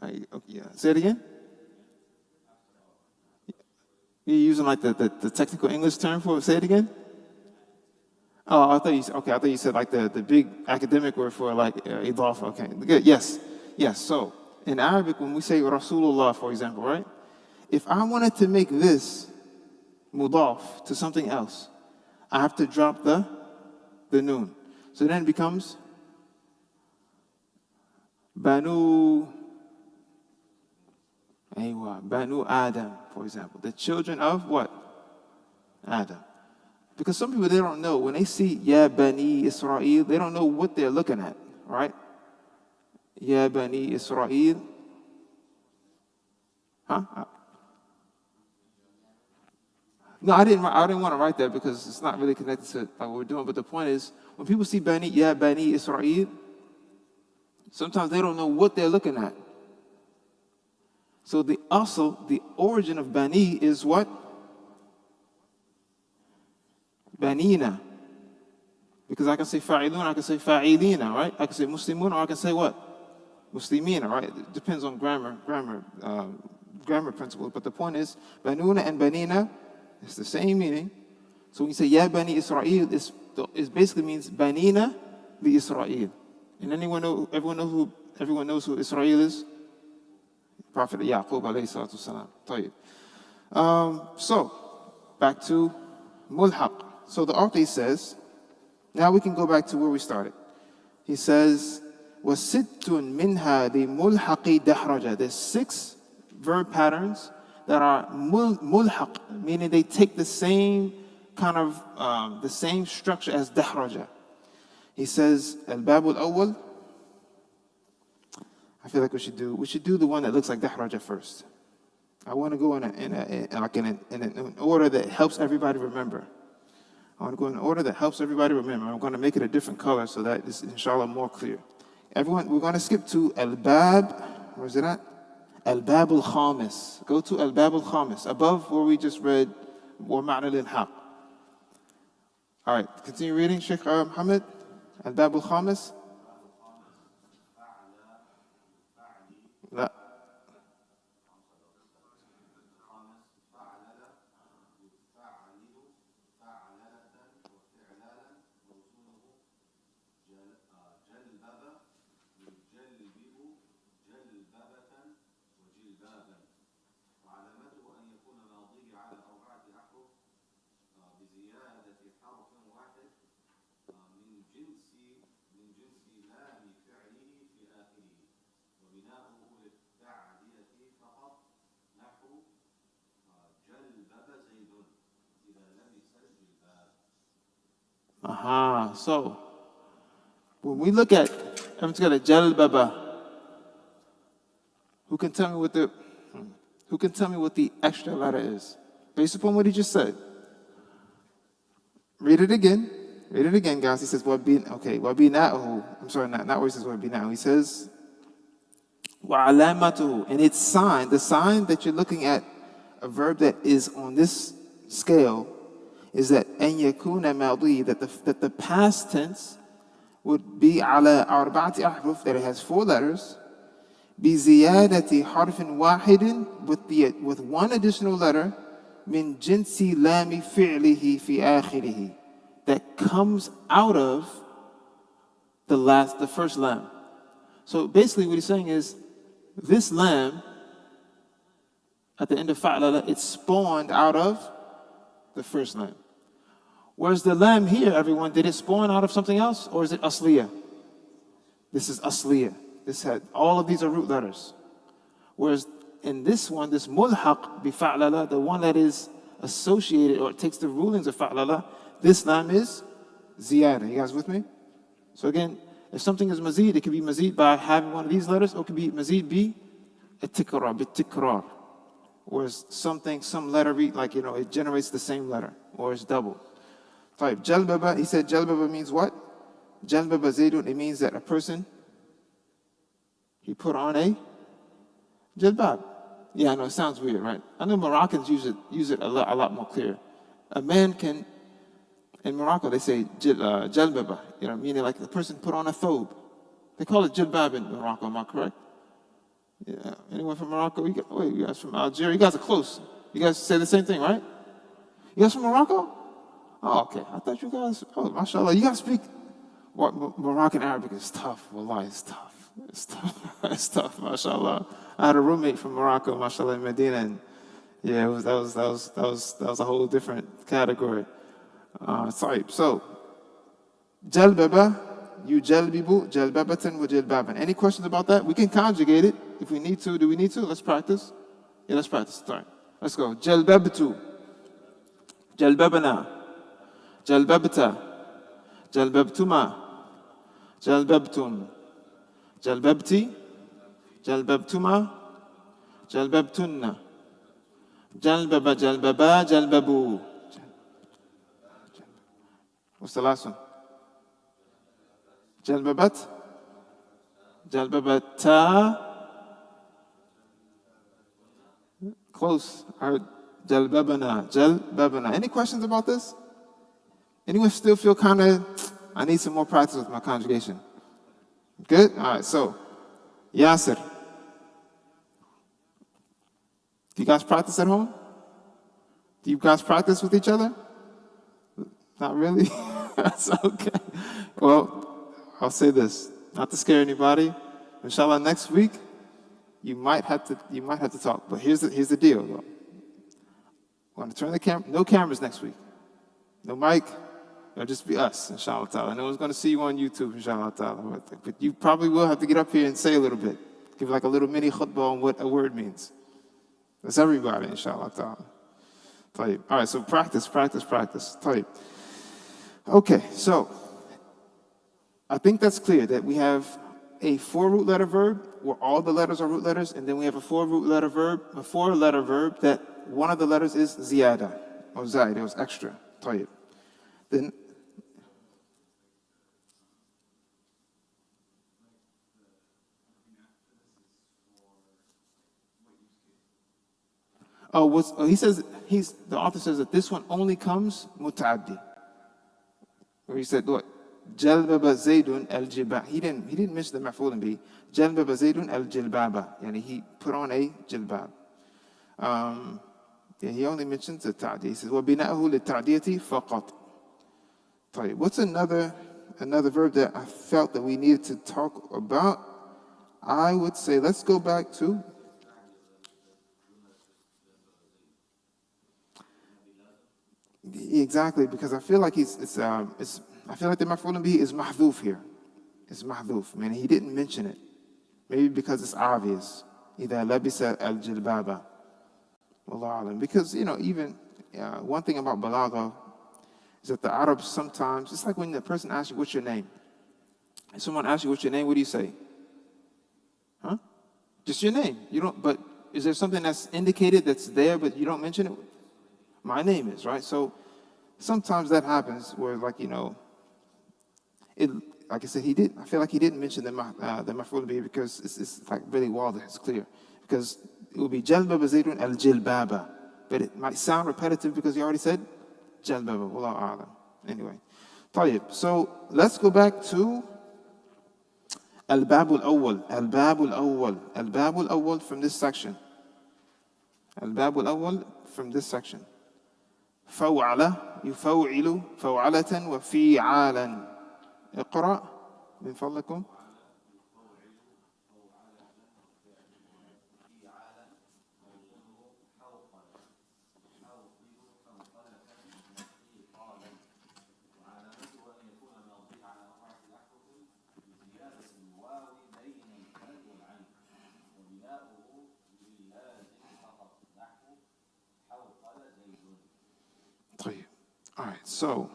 Okay, yeah. Say it again. You're using like the technical English term for it? Say it again. Oh, I thought you said like the big academic word for like idafa. Okay, good. Yes. So in Arabic, when we say Rasulullah, for example, right? If I wanted to make this mudaf to something else, I have to drop the noon. So then it becomes Banu Adam, for example. The children of what? Adam. Because some people, they don't know. When they see Ya Bani Israel, they don't know what they're looking at, right? Ya Bani Israel. Huh? No, I didn't want to write that because it's not really connected to like, what we're doing. But the point is, when people see Ya Bani Israel, sometimes they don't know what they're looking at. So the origin of Bani is what? Banina. Because I can say fa'ilun, I can say fa'ilina, right? I can say muslimun, or I can say what? Muslimina, right? It depends on grammar principles. But the point is, banuna and banina, it's the same meaning. So when you say Ya Bani Israel, it basically means Banina li Israel. And everyone knows who Israel is? Prophet Yaqub alayhi salatu wasalam. So, back to mulhaq. So the author says, now we can go back to where we started. He says, وَسِتٌ مِنْهَا لِمُلْحَقِ دَحْرَجَ. There's 6 verb patterns that are mulhaq, meaning they take the same kind of, the same structure as dahraja. He says, al-babul awwal. I feel like we should do the one that looks like dahraja first. I want to go in an order that helps everybody remember. I'm going to go in order that helps everybody remember. I'm going to make it a different color so that it's, inshallah, more clear. Everyone, we're going to skip to al-bab. Where's it at? Al-bab al-khamis. Go to al-bab al-khamis, above where we just read wa ma'na lil-haq. All right, continue reading, Sheikh Muhammad. Al-bab al-khamis. لا. So when we look at, I'm just gonna jalbaba. Who can tell me what the extra letter is? Based upon what he just said. Read it again, guys. He says, wabina'uhu. I'm sorry, not where he says wabina'uhu. He says, wa'alamatuhu. And its sign, the sign that you're looking at, a verb that is on this scale, is that an yakuna madi, that the past tense would be ala arba'ati ahruf, that it has 4 letters, bi ziyadati harfin wahidin, with one additional letter, min jinsi lami fi'lihi fi akhirihi, that comes out of the first lam. So basically what he's saying is, This lamb, at the end of fa'lala, it spawned out of the first lamb. Whereas the lamb here, everyone, did it spawn out of something else, or is it asliya? This is asliya. This had all of these are root letters. Whereas in this one, this mulhaq bi fa'lala, the one that is associated or it takes the rulings of fa'lala, this lam is ziyada. You guys with me? So again, if something is mazid, it could be mazid by having one of these letters, or it could be mazid bi at-tikrar, bit-tikrar. Whereas something, some letter, like, it generates the same letter, or it's double. Type jalbaba, he said jalbaba means what? Jalbaba zaydun, it means that a person, he put on a jalbab. Yeah, I know, it sounds weird, right? I know Moroccans use it a lot more clear. A man can, in Morocco, they say jalbaba, meaning like the person put on a thobe. They call it jilbab in Morocco, am I correct? Yeah. Anyone from Morocco? You guys from Algeria? You guys are close. You guys say the same thing, right? You guys from Morocco? Oh, okay. I thought you guys, mashallah. You guys speak, Moroccan Arabic is tough. Wallahi, it's tough. It's tough. It's tough, mashallah. I had a roommate from Morocco, mashallah, in Medina, and yeah, that was a whole different category. Sorry. So, jalbaba, yujalbibu, jalbabatan wa jilbaban. Any questions about that? We can conjugate it if we need to. Do we need to? Let's practice. Yeah, let's practice. Sorry. Let's go. Jalbabtu, jalbabana, jalbabta, jalbabtuma, jalbabtum, jalbabti, jalbabtuma, jalbabtunna, jalbaba, jalbaba, jalbabu. What's the last one? Jalbabat, jalbabata. Close. I heard jalbabana, jalbabana. Any questions about this? Anyone still feel kind of, I need some more practice with my conjugation? Good? All right, so, Yasir. Do you guys practice at home? Do you guys practice with each other? Not really? That's okay. Well, I'll say this, not to scare anybody. Inshallah, next week, you might have to talk. But here's the deal, though. We're going to turn the camera. No cameras next week. No mic. It'll just be us, inshallah ta'ala. No one's going to see you on YouTube, inshallah ta'ala. But you probably will have to get up here and say a little bit. Give like a little mini khutbah on what a word means. That's everybody, inshallah ta'ala. All right, so practice. Tayyib. Okay, so I think that's clear that we have a 4-root letter verb where all the letters are root letters, and then we have a 4-root letter verb, a 4-letter verb that one of the letters is ziyada, or zaid, it was extra. Tayyib. Then, he says, the author says that this one only comes muta'addi. Where he said, what? Jalbaba zaydun al-jilbab. He didn't mention the maf'ul bi. Jalbaba zaydun al-jilbaba. Yani he put on a jilbab. He only mentions the ta'di. He says, وَبِنَأَهُ لِلتَّعْدِيَةِ فَقَطْ. What's another verb that I felt that we needed to talk about? I would say, let's go back to exactly, because I feel like I feel like the maf'ul bihi is mahdhuf here. It's mahdhuf. I mean, he didn't mention it. Maybe because it's obvious. إِذَا لَبِسَ الْجِلْبَابَ Wallahu alam. Because, even one thing about balagha is that the Arabs sometimes, it's like when the person asks you, what's your name? If someone asks you, what's your name, what do you say? Huh? Just your name. You don't, but is there something that's indicated that's there, but you don't mention it? My name is, right? So sometimes that happens where, like I said, I feel like he didn't mention the maf'ul bihi because it's like really wadah, it's clear. Because it would be jalbaba zaydun al-jilbaba. But it might sound repetitive because he already said jalbaba. Wallahu a'lam. Anyway. Tayyib. So let's go back to al-bab al-awwal. Al-bab al-awwal. Al-bab al-awwal from this section. Al-bab al-awwal from this section. فوعل يفوعل فوعلة وفيعالا. اقرأ من فضلكم. So,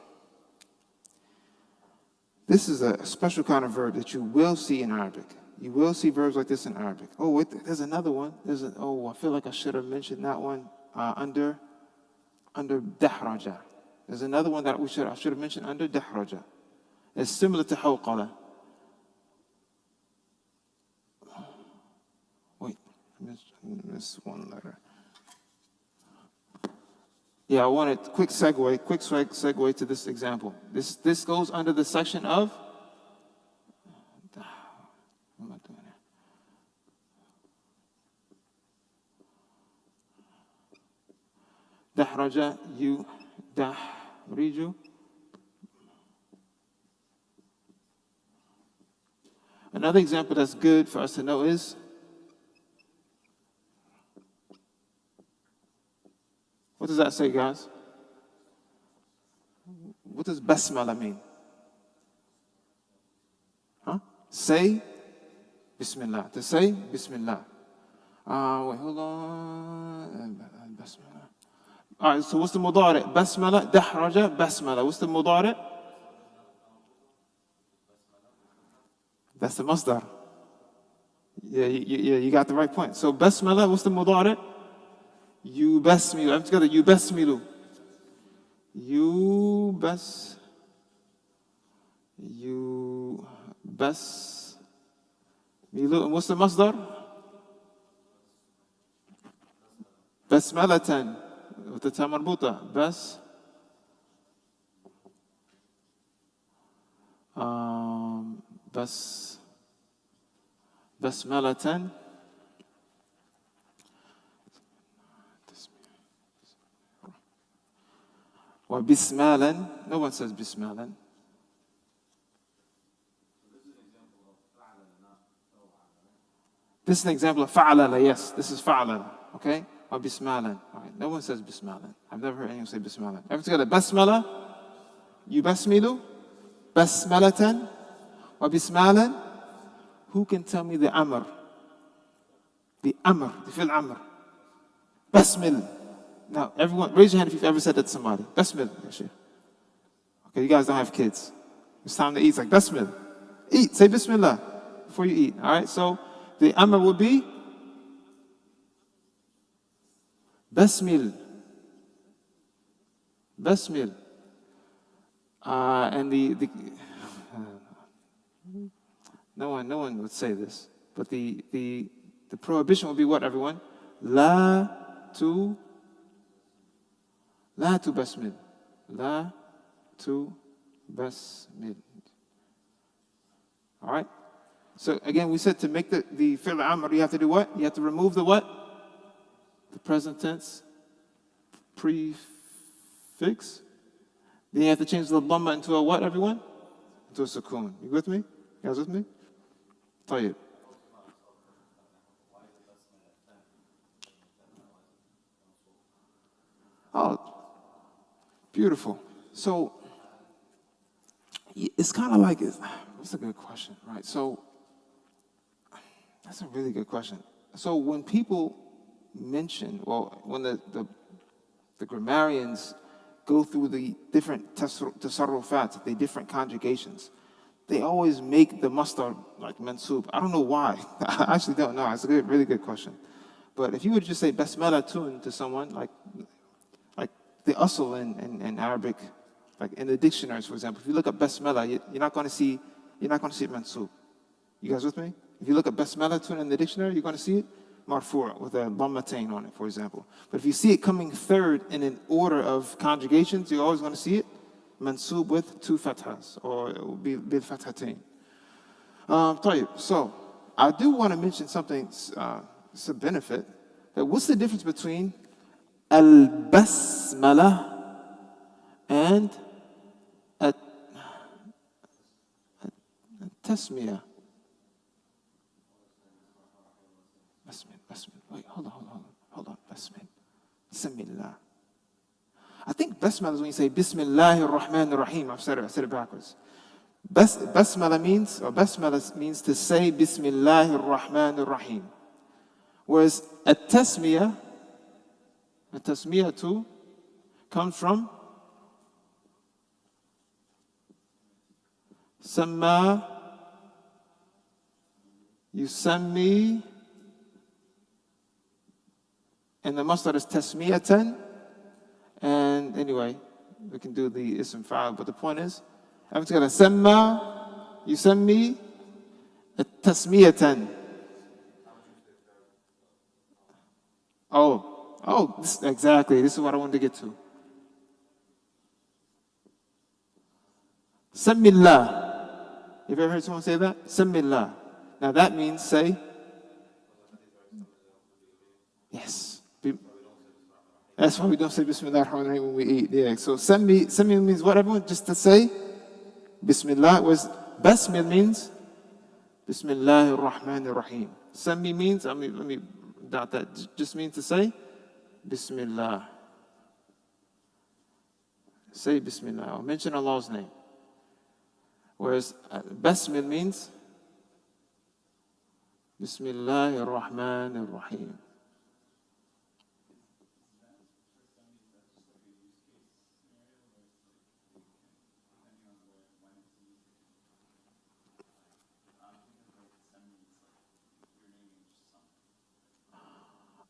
this is a special kind of verb that you will see in Arabic. You will see verbs like this in Arabic. Oh, wait, there's another one. I feel like I should have mentioned that one under dahraja. There's another one that I should have mentioned under dahraja. It's similar to hawqala. Wait, I missed one letter. Yeah, I wanted quick segue to this example. This goes under the section of, what am I doing here? Dahraja, you, dahriju. Another example that's good for us to know is, what does that say, guys? What does basmala mean? Huh? Say Bismillah. To say Bismillah. Wait, hold on. Basmala. All right, so what's the mudari'? Basmala, dahraja, basmala. What's the mudari'? That's the masdar. Yeah, you got the right point. So basmala, what's the mudari'? Yubasmilu. I'm together. Yubasmilu. Yubasmilu. And what's the masdar? Basmalatan. With the ta marbuta. Basmalatan. Or bismalan. No one says bismalan. This is an example of fa'alala. Yes, this is fa'alala. Okay? Or bismalan. All right. No one says bismalan. I've never heard anyone say bismalan. Everyone together. Basmala. Yubasmilu. Basmalatan. Or bismalan. Who can tell me the amr? The amr. The fil amr. Basmil. Now, everyone, raise your hand if you've ever said that to somebody. Basmil. Okay, you guys don't have kids. It's time to eat. It's like, Basmil. Eat. Say Bismillah before you eat. All right, so the amr would be Basmil. Basmil. And no one would say this. But the prohibition would be what, everyone? La tu basmil. La tu basmil. All right? So again, we said to make the fi'l amr, you have to do what? You have to remove the what? The present tense prefix. Then you have to change the dhamma into a what, everyone? Into a sukoon. You with me? You guys with me? طيب. Oh, beautiful. So it's kind of like, that's a good question, right? So that's a really good question. So when people mention, when the grammarians go through the different tasarrufat, the different conjugations, they always make the masdar like mansub. I don't know why. I actually don't know. It's a really good question. But if you would just say basmalatun to someone, like the asl in Arabic, like in the dictionaries, for example, if you look at basmala, you're not going to see it mansub. You guys with me? If you look at basmalatun in the dictionary, you're going to see it marfu' with a dhammatain on it, for example. But if you see it coming third in an order of conjugations, you're always going to see it mansub with two fathas, or bil fathatain. So I do want to mention something, it's a benefit. That what's the difference between al-basmala and at-tasmiyah? Basmil. Wait, hold on. Basmil. Samillah. I think basmala is when you say Bismillahir Rahmanir Rahim. I said it backwards. Basmala means to say Bismillahir Rahmanir Rahim. Whereas at-tasmiyah too comes from Samma, yusammi, and the masdar is tasmiyatan. And anyway, we can do the ism fa'al, but the point is, everyone's got a samma, yusammi, tasmiyatan. Exactly. This is what I wanted to get to. Sammillah. Have you ever heard someone say that? Sammillah. Now that means say, yes. That's why we don't say Bismillah ar-Rahman ar-Rahim when we eat. Yeah. So Sammi means what, everyone? Just to say Bismillah. Was Basmil means Bismillah ar-Rahman ar-Rahim. Sammi means, let me dot that. Just means to say Bismillah. Say Bismillah. Or mention Allah's name. Whereas Basmil means Bismillah ar-Rahman ar-Rahim.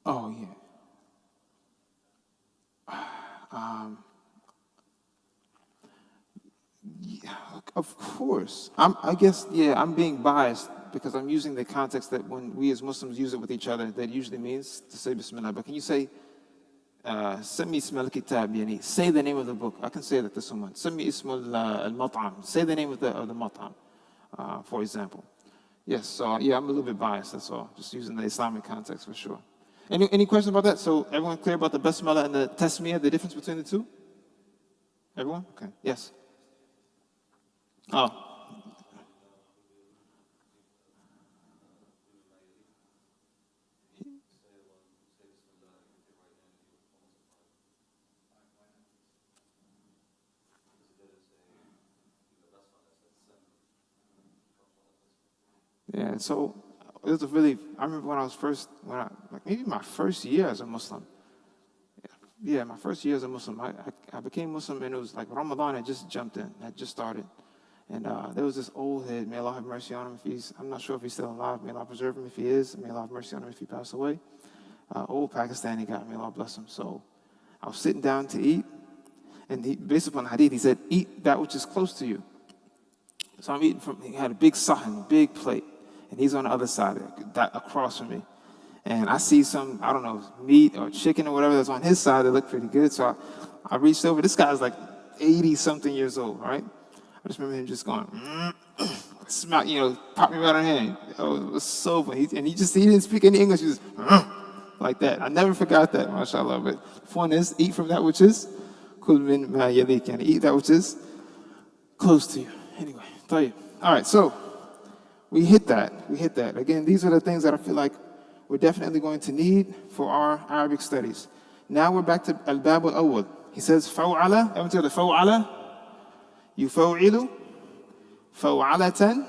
Oh, yeah. Yeah, of course. I'm being biased because I'm using the context that when we as Muslims use it with each other, that usually means to say Bismillah. But can you say, Sami ism al-kitab, yani, say the name of the book. I can say that to someone. Sami ism al-mat'am. Say the name of the mat'am, for example. Yes, so yeah, I'm a little bit biased, that's all. Just using the Islamic context for sure. Any questions about that? So everyone clear about the basmala and the tasmiyah, the difference between the two? Everyone? Okay, yes. Oh. Yeah, so it was I remember when I was maybe my first year as a Muslim. Yeah, my first year as a Muslim. I became Muslim and it was like Ramadan had just jumped in, had just started. And there was this old head, may Allah have mercy on him I'm not sure if he's still alive, may Allah preserve him if he is, may Allah have mercy on him if he passed away. Old Pakistani guy, may Allah bless him. So I was sitting down to eat, and based upon the hadith, he said, eat that which is close to you. So I'm eating he had a big sahan, big plate, and he's on the other side, across from me. And I see some, I don't know, meat or chicken or whatever that's on his side that looked pretty good. So I reached over. This guy's like 80-something years old, right? I just remember him just going, smell, pop me right on the hand. Oh, it was so funny. And he didn't speak any English. He just, like that. I never forgot that, mashallah. But the point is, eat from that which is, kul min ma yalik, and eat that which is close to you. Anyway, tayyib. All right, so we hit that. Again, these are the things that I feel like we're definitely going to need for our Arabic studies. Now we're back to al-bab al-awwal. He says, faw'ala, everyone tell the faw'ala, yufaw'ilu, faw'alatan,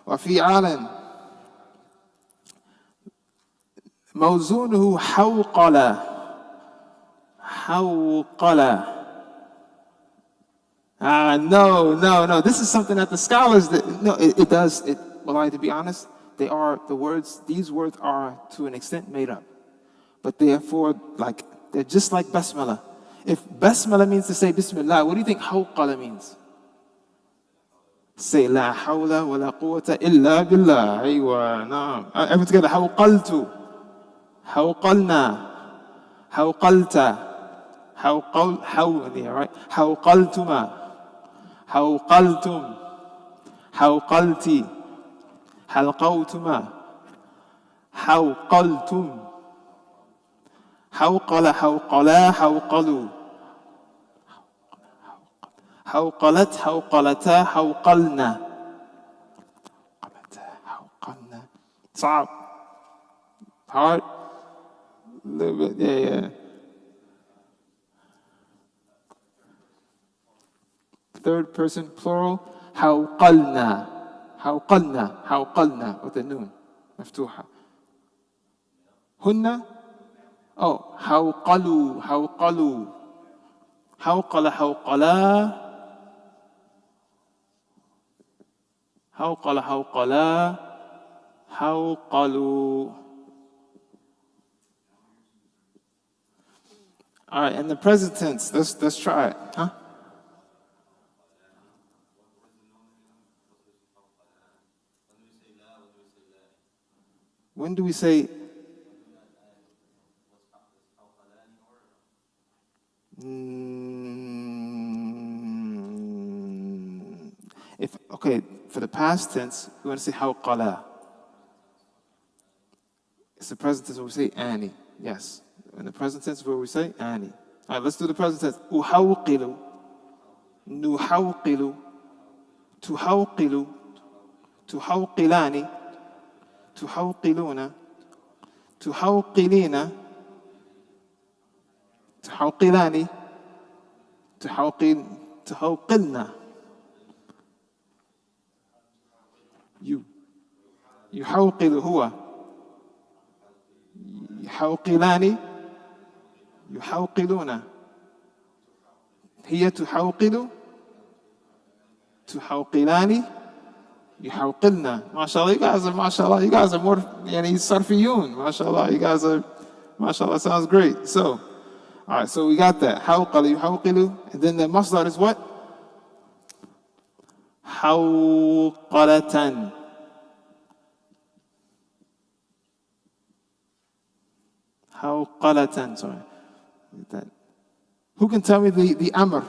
wa fi'alan. Mawzunuhu hawqala. No. This is something that the scholars, well, to be honest, these words are to an extent made up. But therefore, they're just like basmala. If basmala means to say Bismillah, what do you think hawqala means? Say la hawla wa la quwwata illa billah. Aywa, naam. Everyone together, hawqaltu, hawqalna, hawqalta, right? Hawqaltuma, hawqaltum, hawqalti, halqawtuma, hawqaltum, hawqala, hawqala, hawqalu, hawqalat, hawqalata, hawqalna, hawqalna. صعب. Hard. A little bit, yeah. Third person plural, hawqalna, with the noon, maftuha. Hunna, hawqalu, hawqala, hawqala. حوقل حوقلا حوقلوا. All right, in the present tense, let's try it. Huh? When do we say? If okay, for the past tense, we want to say hawqala. It's the present tense where we say ani. Yes. In the present tense where we say ani. All right, let's do the present tense. Uhawqilu. Nuhawqilu. Tuhawqilu. Tuhawqilani. Tuhawqiluna. Tuhawqilina. Tuhawqilani. Tuhawqilna. يحوقل هو يحوقلان يحوقلون هي تحوقل تحوقلان يحوقلنا. ما شاء الله, you guys are, ما شاء الله, you guys are more يعني صرفيون. ما شاء الله, you guys are, ما شاء الله, sounds great. So, all right, so we got that. حوقل يحوقل, and then the masdar is what? حوقلة. حوقلة, sorry. That. Who can tell me the amr?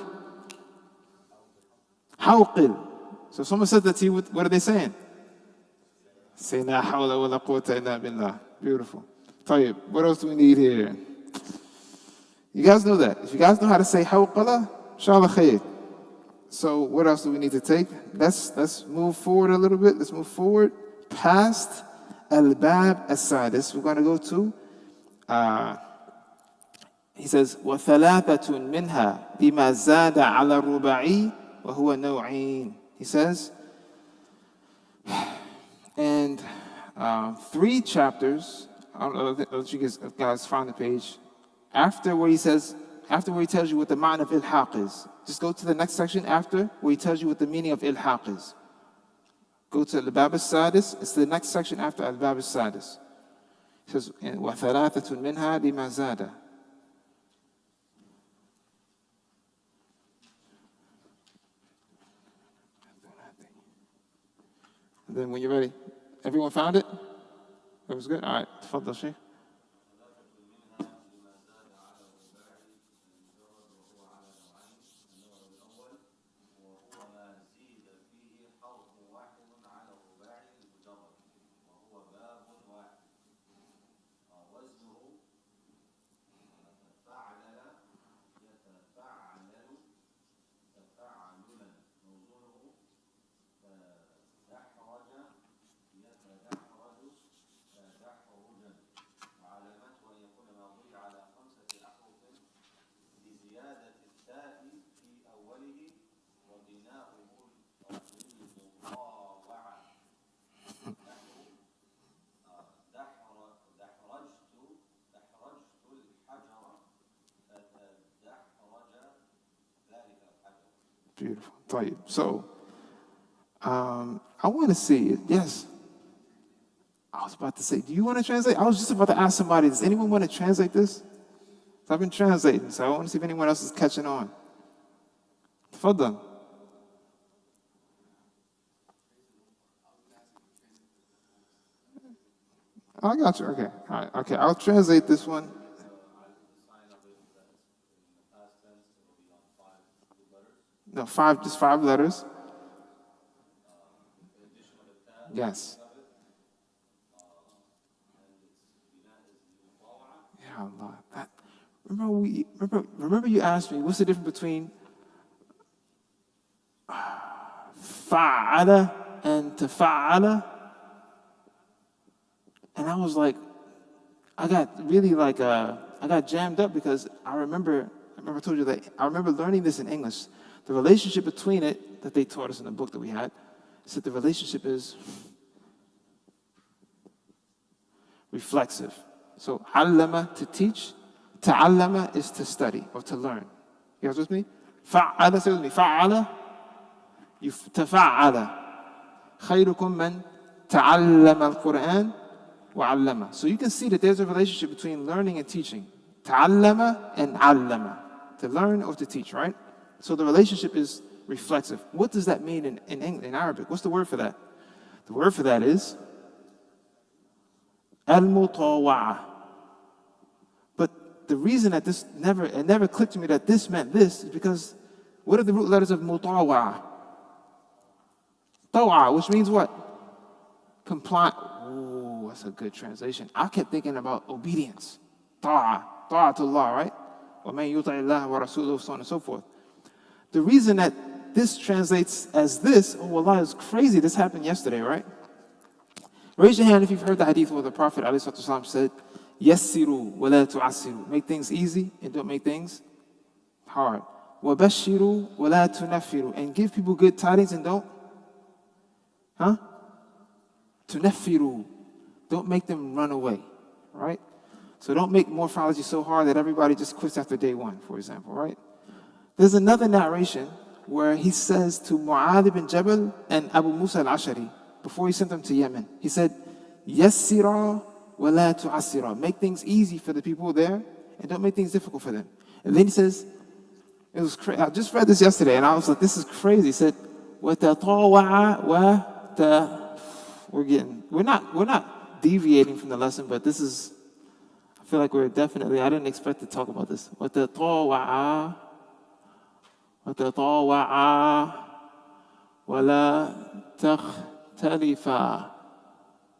حوقل. So someone said that to you, what are they saying? Say la hawla wa la quwwata illa billah. Beautiful. طيب, what else do we need here? You guys know that. If you guys know how to say hawqala, inshallah khair. So what else do we need to take? Let's move forward a little bit. Let's move forward past al-bab as-sadis. We're going to go to he says وَثَلَاثَةٌ مِنْهَا بِمَا زَادَ عَلَى الرُّبَعِي وَهُوَ نَوْعِينَ. He says, and 3 chapters, I don't know if you guys find the page, after where he tells you what the ma'na of ilhaq is. Just go to the next section after where he tells you what the meaning of ilhaq is. Go to al-bab as-sadis. It's the next section after al-bab as-sadis. He says, وَثَلَاثَةٌ مِنْهَا بِمَا زَادَ. And then when you're ready, everyone found it? That was good? All right, تفضل شيخ. Beautiful. طيب. So, I want to see it. Yes. I was about to say, do you want to translate? I was just about to ask somebody, does anyone want to translate this? So I've been translating, so I want to see if anyone else is catching on. تفضل. Oh, I got you. Okay. All right. Okay. I'll translate this one. No, just 5 letters. Yes. Yeah, Allah. Remember you asked me, what's the difference between fa'ala and tafa'ala? And I was like, I got jammed up because I remember I told you that I remember learning this in English. The relationship between it that they taught us in the book that we had is that the relationship is reflexive. So, allama, to teach, ta'allama is to study or to learn. You guys with me? Fa'ala, say with me. Fa'ala, tafa'ala. خيركم من تعلم القرآن وعلمه. So you can see that there's a relationship between learning and teaching. تعلم and علم. To learn or to teach, right? So the relationship is reflexive. What does that mean in Arabic? What's the word for that? The word for that is al-mutawwa'a. But the reason that it never clicked to me that this meant this is because what are the root letters of mutawwa'a? Tawa, which means what? Compliant. Oh, that's a good translation. I kept thinking about obedience. Ta'a to Allah, right? وَمَن يُطِعِ اللَّهَ وَرَسُولُهُ, so on and so forth. The reason that this translates as this, oh Allah, is crazy. This happened yesterday, right? Raise your hand if you've heard the hadith where the Prophet ﷺ said, يَسِّرُوا وَلَا تُعَسِّرُوا. Make things easy and don't make things hard. وَبَشِّرُوا وَلَا تُنَفِّرُوا. And give people good tidings and don't تُنَفِّرُوا. Don't make them run away, right? So don't make morphology so hard that everybody just quits after day one, for example, right? There's another narration where he says to Mu'adh ibn Jabal and Abu Musa al-Ashari, before he sent them to Yemen, he said, يَسِّرَا وَلَا تُعَسِّرَا. Make things easy for the people there and don't make things difficult for them. And then he says, it was crazy. I just read this yesterday and I was like, this is crazy. He said, وَتَطَوَّعَ we're not deviating from the lesson, but this is, I feel like we're definitely, I didn't expect to talk about this. وَتَطَوَّعَ وَلَا تَخْتَلِفَا.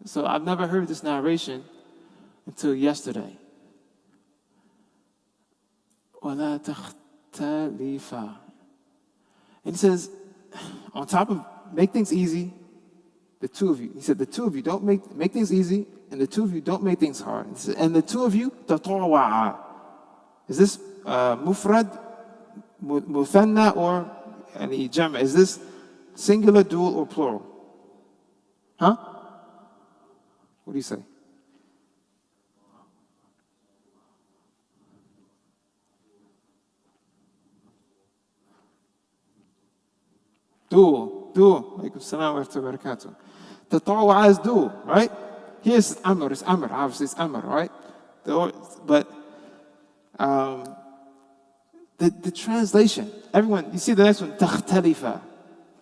So I've never heard this narration until yesterday. وَلَا تَخْتَلِفَا. And he says, on top of make things easy, the two of you. He said, the two of you don't make things easy, and the two of you don't make things hard. He said, and the two of you, تَطَوَّعَ. Is this mufrad, muthanna, or any jama? Is this singular, dual, or plural? Huh? What do you say? Dual. Alaikum salam wa rahmatullahi wa barakatuh. Tatawwa is dual, right? Here's Amr. It's Amr. Obviously, it's Amr, right? But the translation, everyone, you see the next one, takhtalifa.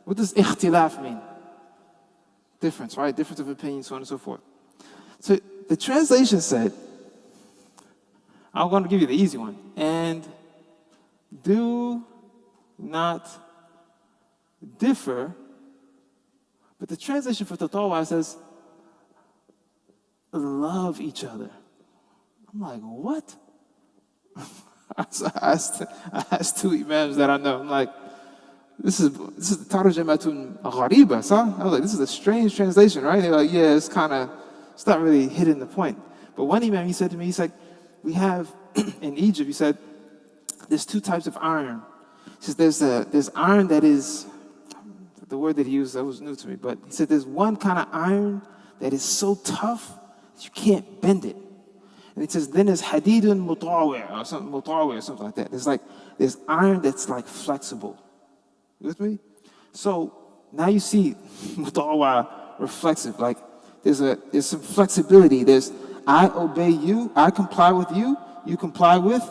What does ikhtilaf mean? Difference, right? Difference of opinion, so on and so forth. So the translation said, I'm going to give you the easy one. And do not differ. But the translation for tatawwa says, love each other. I'm like, what? I asked two imams that I know. I'm like, this is tarjamatun ghariba, sir. I was like, this is a strange translation, right? They're like, yeah, it's not really hitting the point. But one imam, he said to me, he's like, we have in Egypt, he said, there's two types of iron. He says there's iron that is, the word that he used, that was new to me, but he said there's one kind of iron that is so tough that you can't bend it. And he says then there's hadidun mutawi or something like that. There's iron that's like flexible. You with me? So now you see mutawa reflexive, like there's some flexibility. There's I obey you, I comply with you, you comply with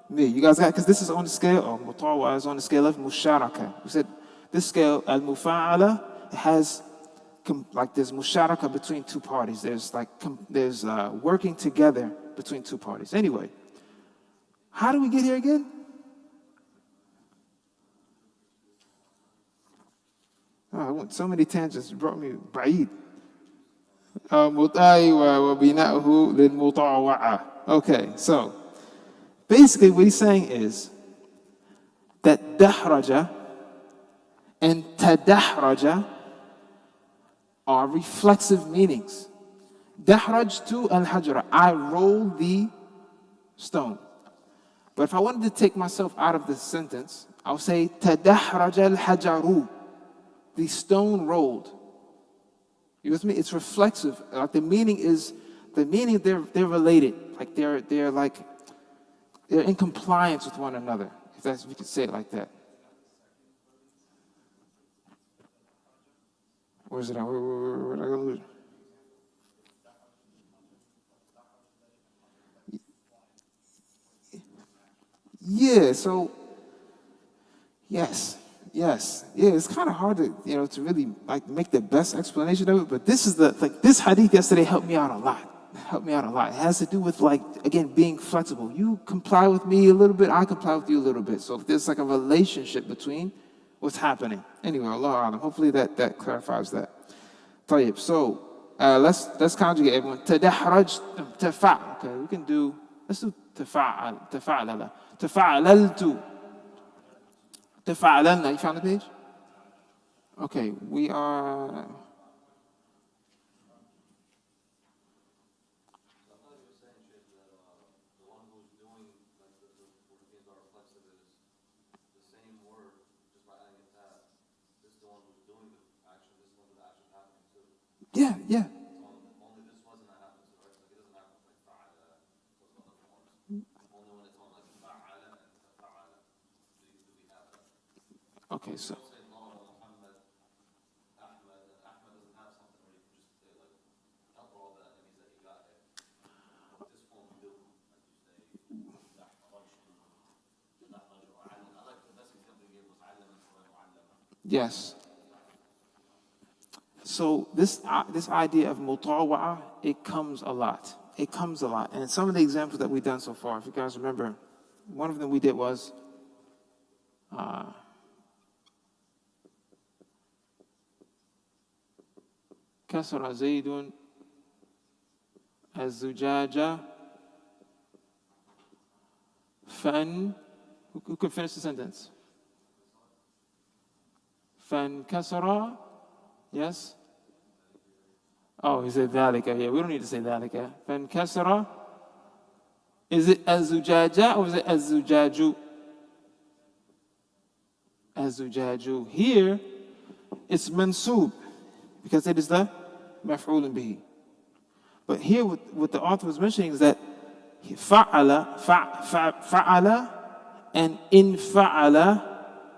me. You guys got, because this is on the scale, or mutawa is on the scale of musharaka. We said this scale, al-mufa'ala, has like there's musharaka between two parties. There's working together between two parties. Anyway, how do we get here again? Oh, I went so many tangents. It brought me ba'id. Okay, so basically what he's saying is that dahraja and tadahraja are reflexive meanings. Dahrajtu al-hajra, I roll the stone. But if I wanted to take myself out of this sentence, I'll say tadahraja al-hajaru, the stone rolled. You with me? It's reflexive. Like the meaning they're related. Like they're in compliance with one another, if we could say it like that. Where's it at? Where did I lose it? Yeah, so yes, yes, yeah. It's kind of hard to to really like make the best explanation of it. But this is this hadith yesterday helped me out a lot. Helped me out a lot. It has to do with like again being flexible. You comply with me a little bit, I comply with you a little bit. So there's like a relationship between what's happening. Anyway, Allah Alam. Hopefully that clarifies that. طيب. So let's conjugate everyone. تدحرج تفعل. Okay, we can do. Let's do تفعل تفعل تفعللت. تفعللنا. You found the page? Okay, we are. Yeah, yeah. Okay, so. Yes. So this idea of mutawa'ah, it comes a lot. It comes a lot. And some of the examples that we've done so far, if you guys remember, one of them we did was كسر زيد الزجاجة who could finish the sentence? فانكسر. Yes? Oh, he said ذلك. Yeah, we don't need to say ذلك. فانكسر. Is it الزجاجة or is it الزجاج? الزجاج. Here, it's mansub because it is the maf'ul bihi. But here, what the author was mentioning is that fa'ala and in fa'ala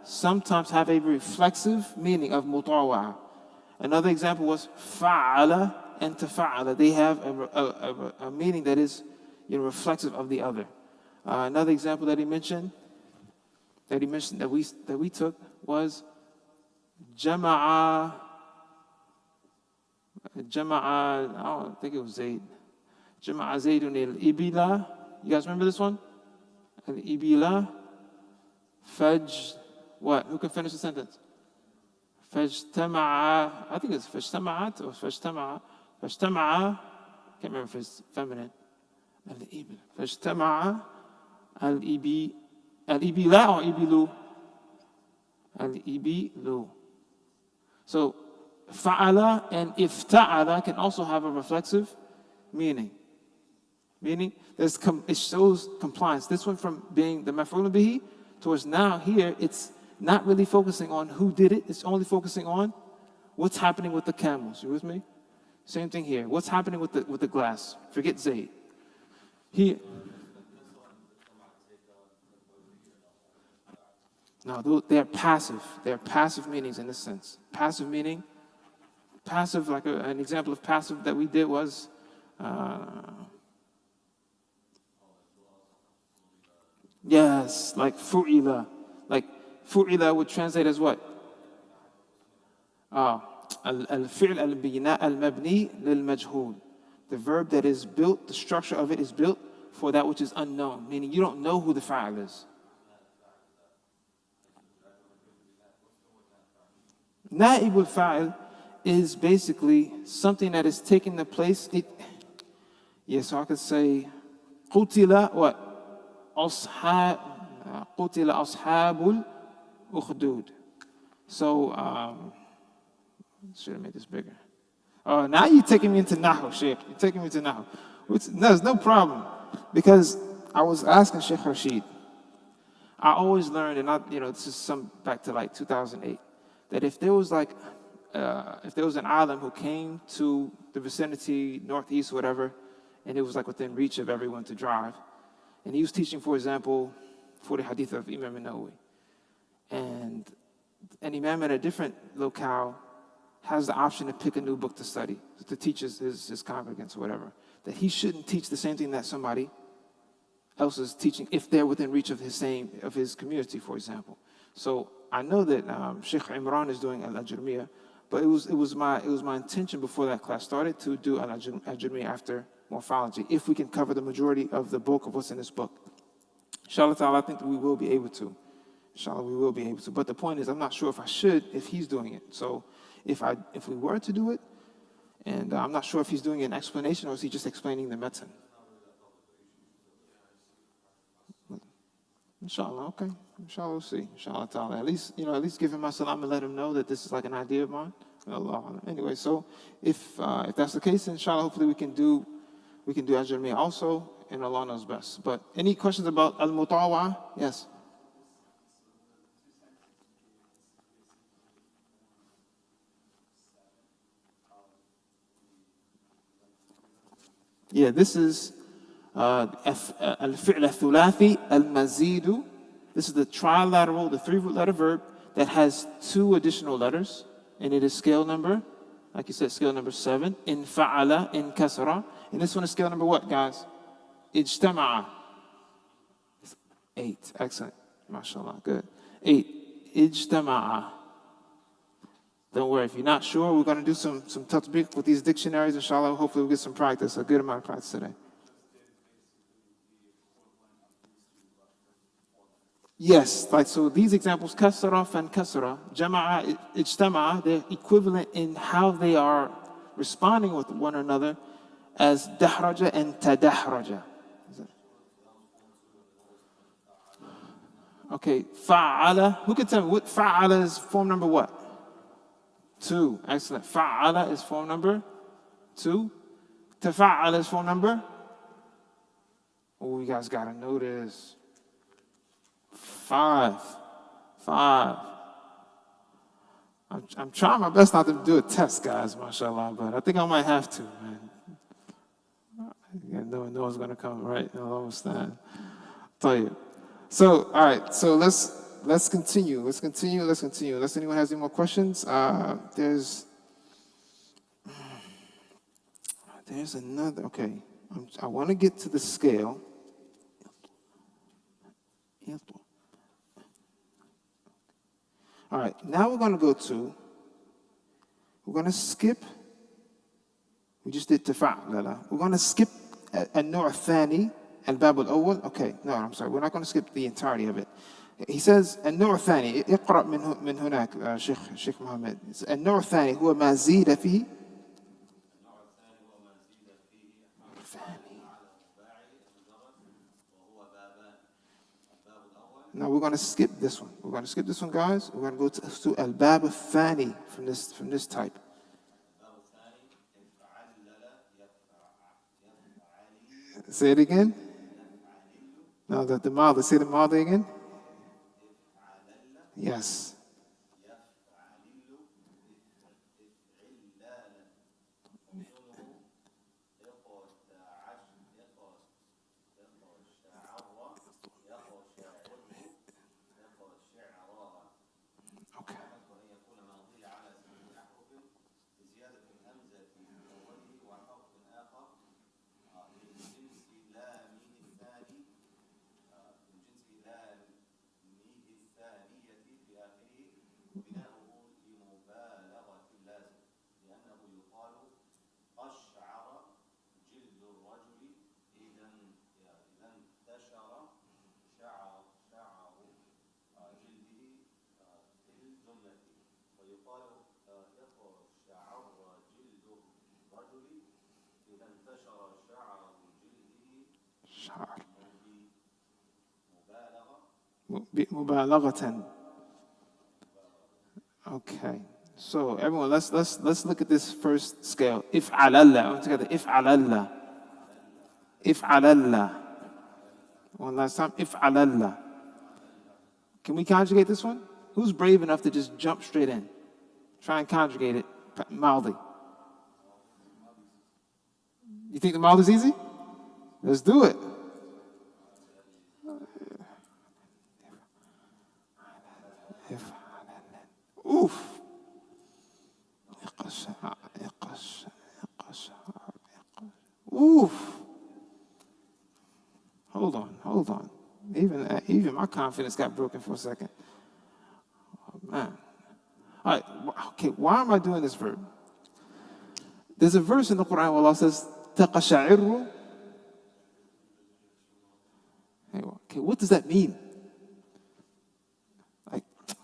sometimes have a reflexive meaning of mutawa'ah. Another example was fa'ala and tafa'ala. They have a meaning that is reflexive of the other. Another example that he mentioned that we took was jama'a. I don't think it was Zayd. Jama'a Zaydun al-ibila. You guys remember this one? Al-ibila. Faj. What? Who can finish the sentence? Fajtama'a. I think it's fajtama'at or fajtama'a. Fajtama'a. Can't remember if it's feminine. Al-ibil. Fajtama'a. Al-ibila or ibilu? Al-ibilu. So, fa'ala and ifta'ala can also have a reflexive meaning. Meaning, it shows compliance. This one from being the maf'ul bihi towards now here, it's not really focusing on who did it. It's only focusing on what's happening with the camels. You with me? Same thing here. What's happening with the glass? Forget Zayd. Here. No, they're passive. They're passive meanings in this sense. Passive meaning. Passive, like an example of passive that we did was yes, like fu'ila. Like fu'ila would translate as what? Al-fi'l al-bina al-mabni lil-majhul. The verb that is built, the structure of it is built for that which is unknown, meaning you don't know who the fa'il is. Na'ibul fa'il is basically something that is taking the place. So I could say, qutila what? Qutila ashabul ukhdud. So, should have made this bigger. Oh, now you're taking me into Nahu, Sheikh. You're taking me to Nahu. There's no problem. Because I was asking Sheikh Rashid. I always learned, and this is back to like 2008, that if there was an alim who came to the vicinity, northeast, whatever, and it was like within reach of everyone to drive, and he was teaching, for example, for the hadith of Imam Nawawi, and an imam at a different locale has the option to pick a new book to study, to teach his congregants or whatever. That he shouldn't teach the same thing that somebody else is teaching if they're within reach of his community, for example. So I know that Sheikh Imran is doing Al-Ajurmiyah, but it was my intention before that class started to do Al-Ajurmiyah after Morphology, if we can cover the majority of the bulk of what's in this book. Inshallah ta'ala, I think that we will be able to. Inshallah, we will be able to. But the point is, I'm not sure if I should, if he's doing it. So if we were to do it, and I'm not sure if he's doing an explanation or is he just explaining the matan. Inshallah, okay. Inshallah, we'll see. Inshallah ta'ala. At least give him my salam and let him know that this is like an idea of mine. Allah. Anyway, so if that's the case, inshallah, hopefully we can do Ajurmiyah also, and Allah knows best. But any questions about Al-Mutawa? Yes. Yeah, this is Al-Fi'l Al-Thulathi Al-Mazidu. This is the trilateral, the 3-root letter verb that has 2 additional letters, and it is scale number, like you said, scale number 7. In fa'ala, in kasra. And this one is scale number what, guys? Ijtama'a. 8. Excellent. MashaAllah. Good. 8. Ijtama'a. Don't worry, if you're not sure, we're going to do some tatbiq with these dictionaries, inshallah. Hopefully we'll get some practice, a good amount of practice today. Yes, like so these examples, kasra and kasra, jama'a, ijtama'a, they're equivalent in how they are responding with one another as dahraja and tadahraja. Okay, fa'ala, who can tell me what fa'ala is form number what? 2. Excellent. Fa'ala is form number 2. Tafa'ala is form number? Oh, you guys got to know this. 5. I'm trying my best not to do a test, guys, mashallah, but I think I might have to, man. Yeah, no one's going to come, right? I'll understand. Tell you. So, all right, so let's continue. Unless anyone has any more questions, there's another. Okay, I want to get to the scale. All right, now we're going to skip. We just did tafa'ala. We're going to skip an-nu' al-thani, al-bab al-awwal. Okay, no, I'm sorry. We're not going to skip the entirety of it. He says, النوع الثاني اقرأ من هناك شيخ محمد. النوع الثاني هو ما زيد فيه. Now we're going to skip this one. We're going to skip this one, guys. We're going to go to al-bab al-thani from this type. Say it again. No, the Madi. Say the Madi again. Yes. مبالغة. Okay. So everyone, let's look at this first scale. If'alalla. Together. If'alalla. If'alalla. One last time. If'alalla. Can we conjugate this one? Who's brave enough to just jump straight in? Try and conjugate it mildly. You think the mild is easy? Let's do it. Oof. Even my confidence got broken for a second. Oh, man. All right, okay, why am I doing this verb? There's a verse in the Quran where Allah says, تَقَشَعِرُّ. Okay, what does that mean? Like,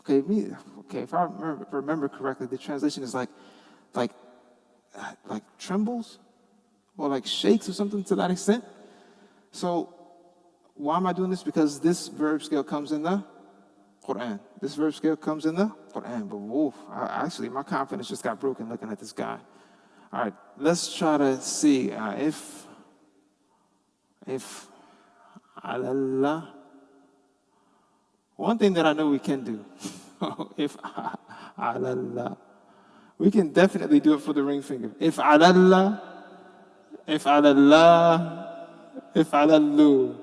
if I remember correctly, the translation is like trembles or like shakes or something to that extent. So why am I doing this? Because this verb scale comes in the Quran. This verb scale comes in the Quran. But actually, my confidence just got broken looking at this guy. All right, let's try to see if Allah. One thing that I know we can do, if Allah, we can definitely do it for the ring finger. If Allah, if Allah, if Allah.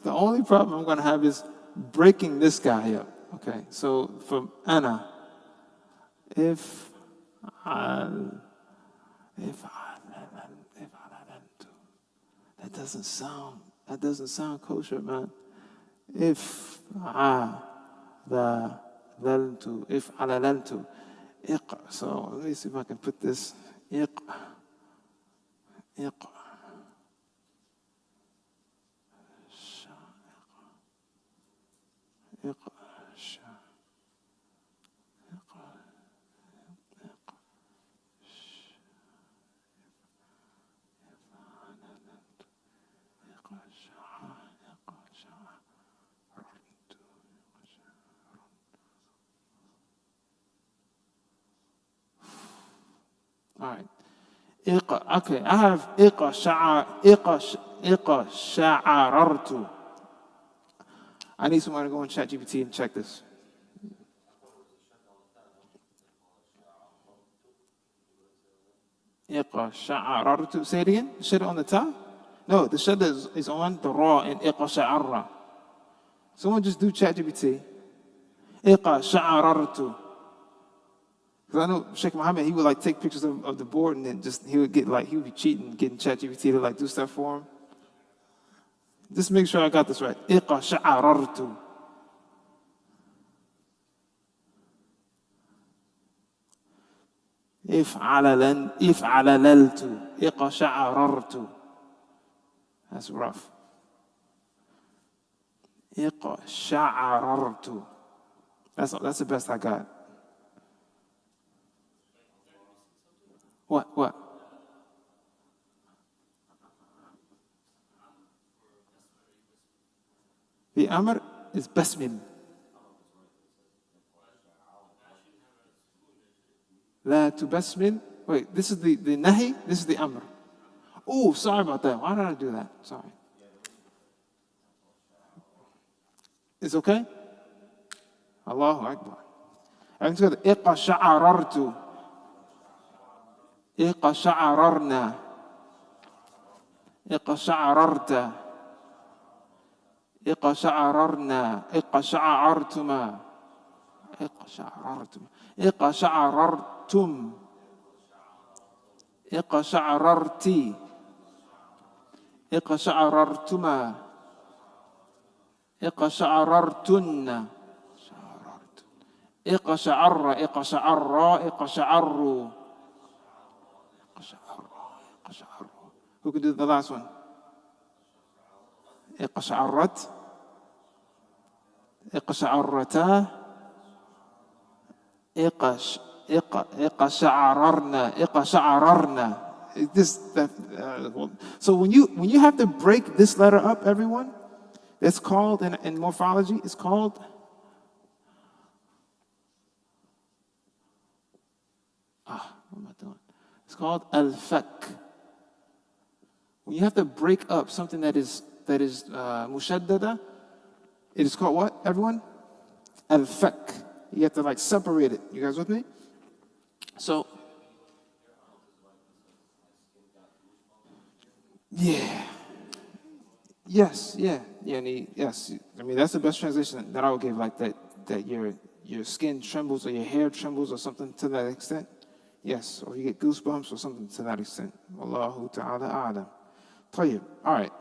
The only problem I'm going to have is breaking this guy up. Okay, so from Anna, if that doesn't sound kosher, man. If alaltu, so let me see if I can put this all right. Okay, I have sha'arartu. I need someone to go on ChatGPT and check this. Sha'arartu. Say it again. The shadda on the top? No, the shadda is on the ra in sha'arra. Someone just do ChatGPT. Sha'arartu. Because I know Sheikh Muhammad, he would like take pictures of the board and then he would be cheating, getting ChatGPT to like do stuff for him. Just make sure I got this right. Sha'arartu. If alaltu. Sha'arartu. That's rough. Sha'arartu. That's the best I got. What? The amr is basmil. La tubasmil. Wait, this is the nahi, this is the amr. Oh, sorry about that. Why did I do that? Sorry. It's okay? Allahu Akbar. I'm going to iqa sha'arartu. Iqa sha'ararna. Iqa sha'ararta. Iqa sha'ararna. Iqa sha'arartuma. Iqa sha'arartuma. Iqa sha'arartum. Iqa sha'ararti. Iqa sha'arartuma. Iqa sha'arartunna. Iqa sha'arra. Iqa sha'arra. Iqa sha'arru. Who could do the last one? Iqsha'arrat. Iqsha'arrata. Iqsha'ararna. Iqsha'ararna. So when you have to break this letter up, everyone, it's called in morphology, it's called what am I doing? It's called al-fak. When you have to break up something that is mushaddada, it is called what, everyone? Al-fak. You have to like separate it. You guys with me? So, yeah. Yes, yeah. Yes. I mean, that's the best translation that I would give, like that your skin trembles or your hair trembles or something to that extent. Yes, or you get goosebumps or something to that extent. Wallahu ta'ala a'lam. Tayyib. All right.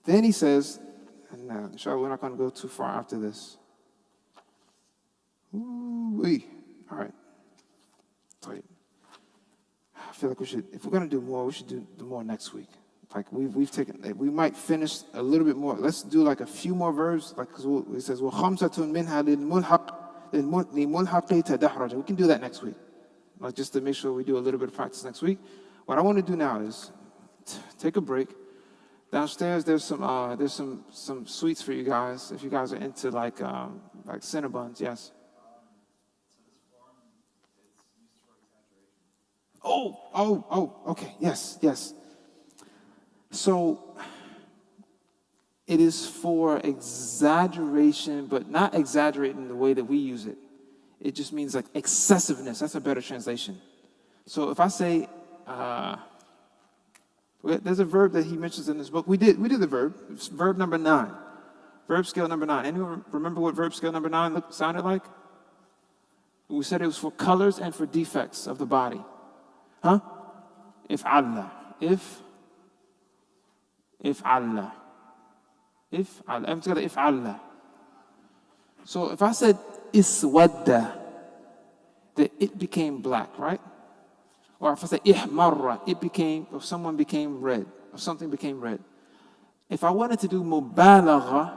Then he says, and inshallah, we're not going to go too far after this. Ooh-wee. All right. I feel like we should, if we're going to do more, we should do more next week. Like we've taken, we might finish a little bit more. Let's do like a few more verbs. Like it says, وَخَمْسَةٌ مِنْهَا لِلْمُلْحَقِ تَدَحْرَجَ. We can do that next week. Like just to make sure we do a little bit of practice next week. What I want to do now is take a break. Downstairs, there's some sweets for you guys. If you guys are into like Cinnabons, yes. Okay, yes. So it is for exaggeration, but not exaggerating the way that we use it. It just means like excessiveness. That's a better translation. So if I say, there's a verb that he mentions in this book. We did the verb. It's verb number 9. Verb scale number 9. Anyone remember what verb scale number 9 sounded like? We said it was for colors and for defects of the body. Huh? If Allah. I'm together. If Allah. So if I said iswadda, that it became black, right? Or if I say ihmarra, or someone became red, or something became red. If I wanted to do mubalagha,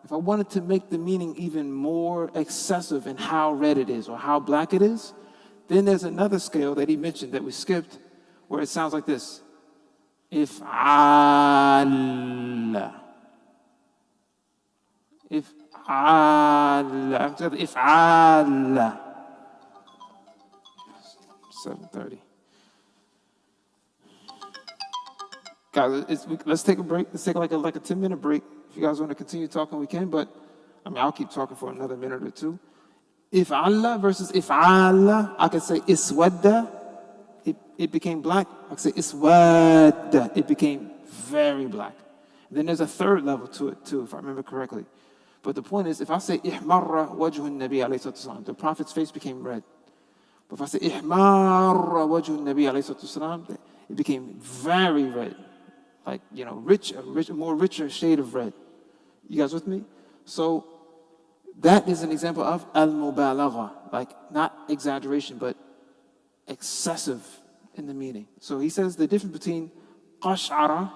if I wanted to make the meaning even more excessive in how red it is or how black it is, then there's another scale that he mentioned that we skipped, where it sounds like this. If'al. 7:30. Guys, let's take a break. Let's take like a 10-minute break. If you guys want to continue talking, we can. But I'll keep talking for another minute or two. If Allah versus if Allah, I could say iswadda, it became black. I could say iswadda, it became very black. Then there's a third level to it too, if I remember correctly. But the point is, if I say ihmarra wajhun nabi alayhi salatu, the Prophet's face became red. But if I say ihmarra wajhun nabi alayhi salatu, it became very red, like more richer shade of red. You guys with me? So that is an example of al-mubalagha, like not exaggeration, but excessive in the meaning. So he says the difference between qash'ara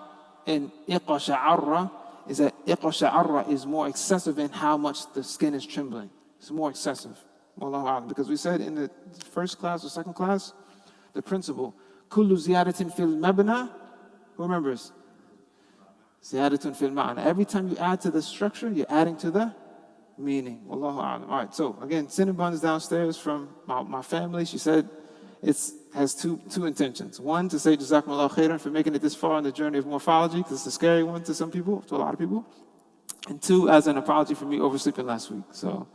and iqasha'arra is that iqasha'arra is more excessive in how much the skin is trembling. It's more excessive. Wallahu a'lam. Because we said in the first class or second class, the principle, kullu ziyadatin fil mabna, who remembers? Ziyadatun fil ma'ana. Every time you add to the structure, you're adding to the meaning. Wallahu a'lam. All right, so again, Cinnabon is downstairs from my family. She said it has two intentions. One, to say Jazakumullah khairan for making it this far on the journey of morphology, because it's a scary one to some people, to a lot of people. And two, as an apology for me oversleeping last week. So,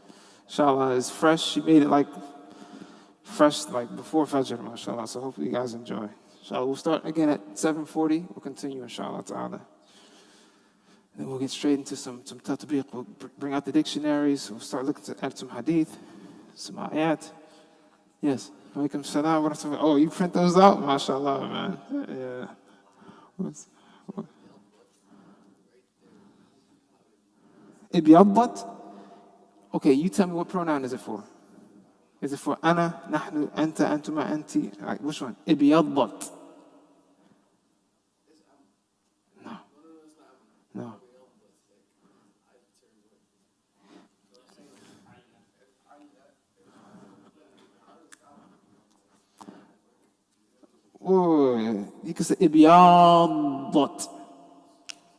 inshallah, it's fresh. She made it fresh, before Fajr, mashallah. So hopefully you guys enjoy. Inshallah, we'll start again at 7:40. We'll continue, inshallah ta'ala. Then we'll get straight into some tatbiq. We'll bring out the dictionaries. We'll start looking at some hadith, some ayat. Yes. Alaikum salam wa rahmatullah. Oh, you print those out? MashaAllah, man. Yeah. What? Ibyaddat? Okay, you tell me what pronoun is it for? Is it for ana, nahnu, anta, antuma, anti? All right, which one? Ibyaddat. No. Oh, you can say ibyaddat.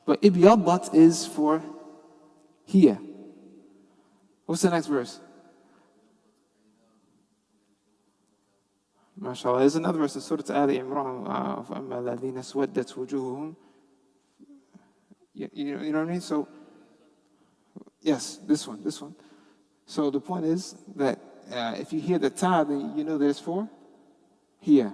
But ibyaddat is for here. What's the next verse? MashaAllah. There's another verse in Surah Ali Imran. فَأَمَّا الَّذِينَ اسْوَدَّتْ وُجُوهُهُمْ. You know what I mean? So, yes, this one. So the point is that if you hear the ta, then you know that it's for here.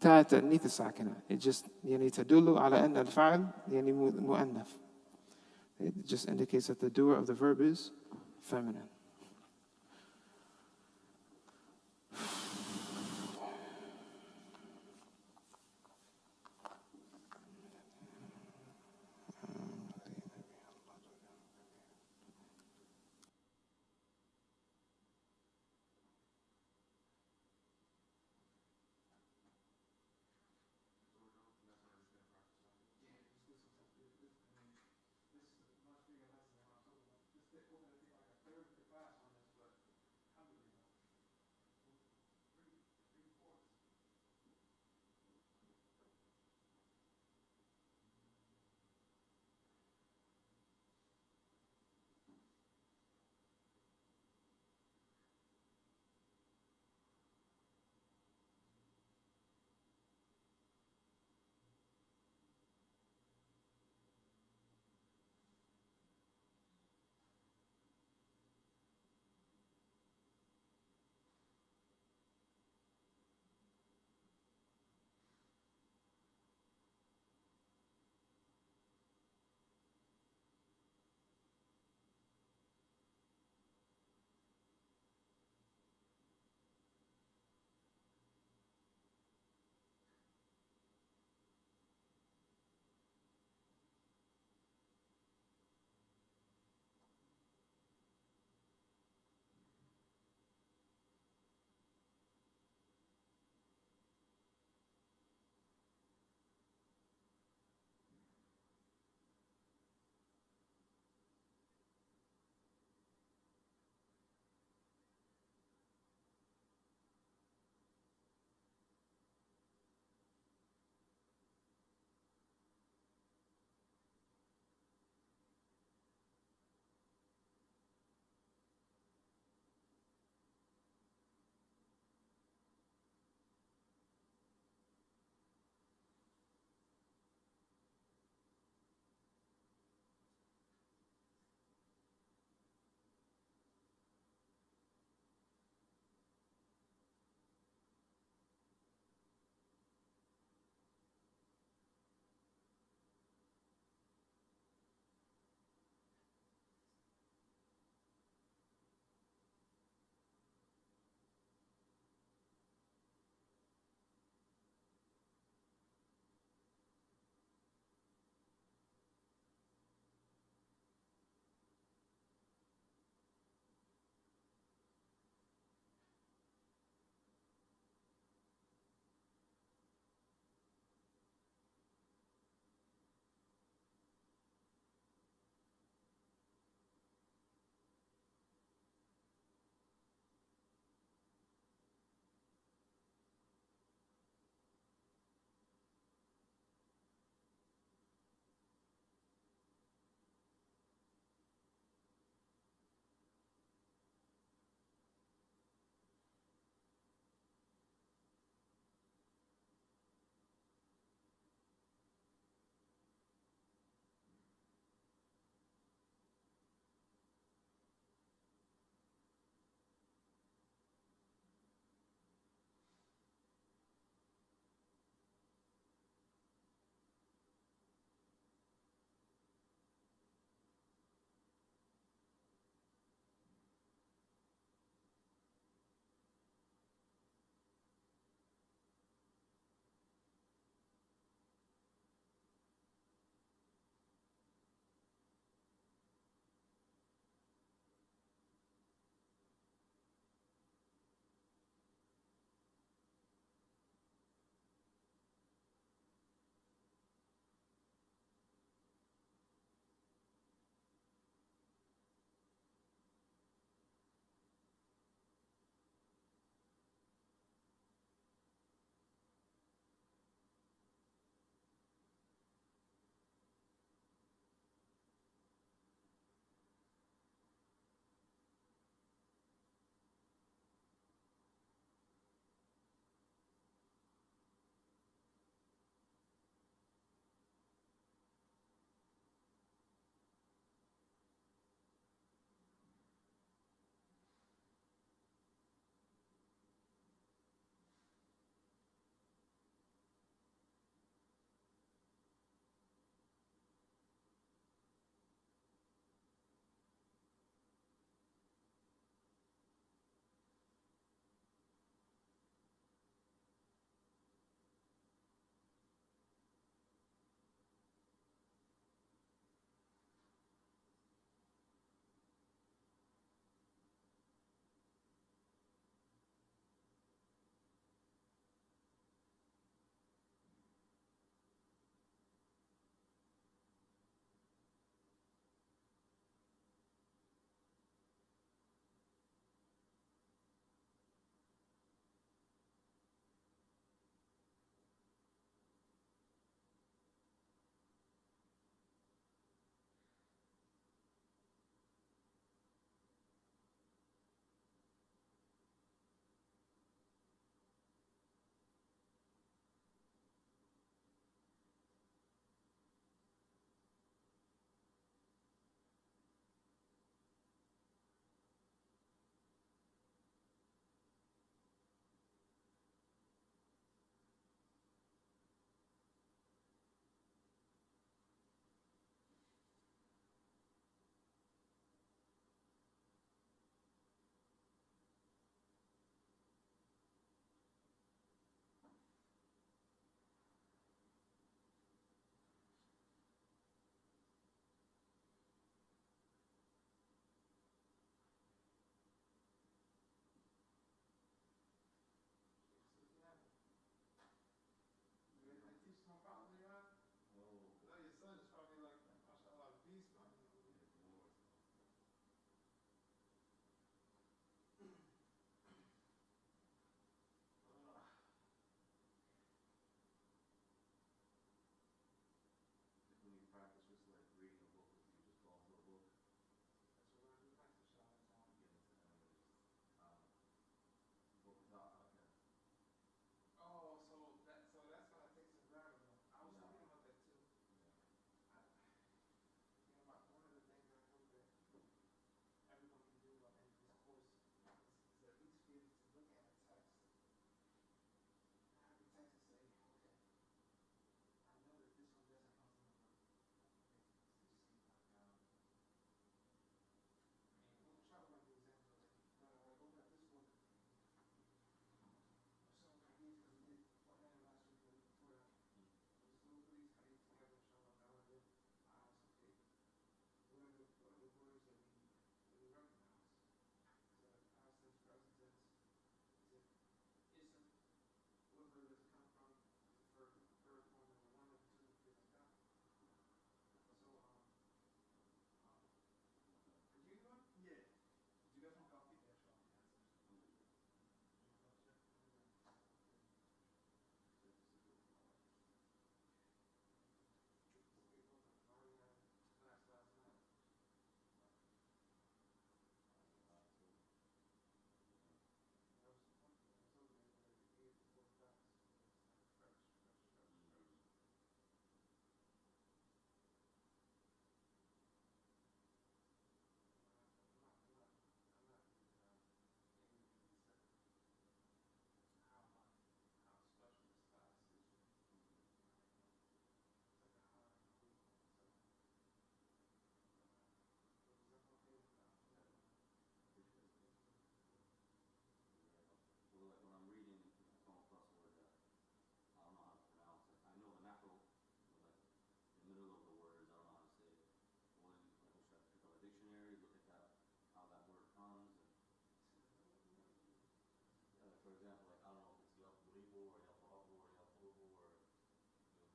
Ta ta'nith sakina. It just تدل على أن الفعل مؤنث. It just indicates that the doer of the verb is feminine.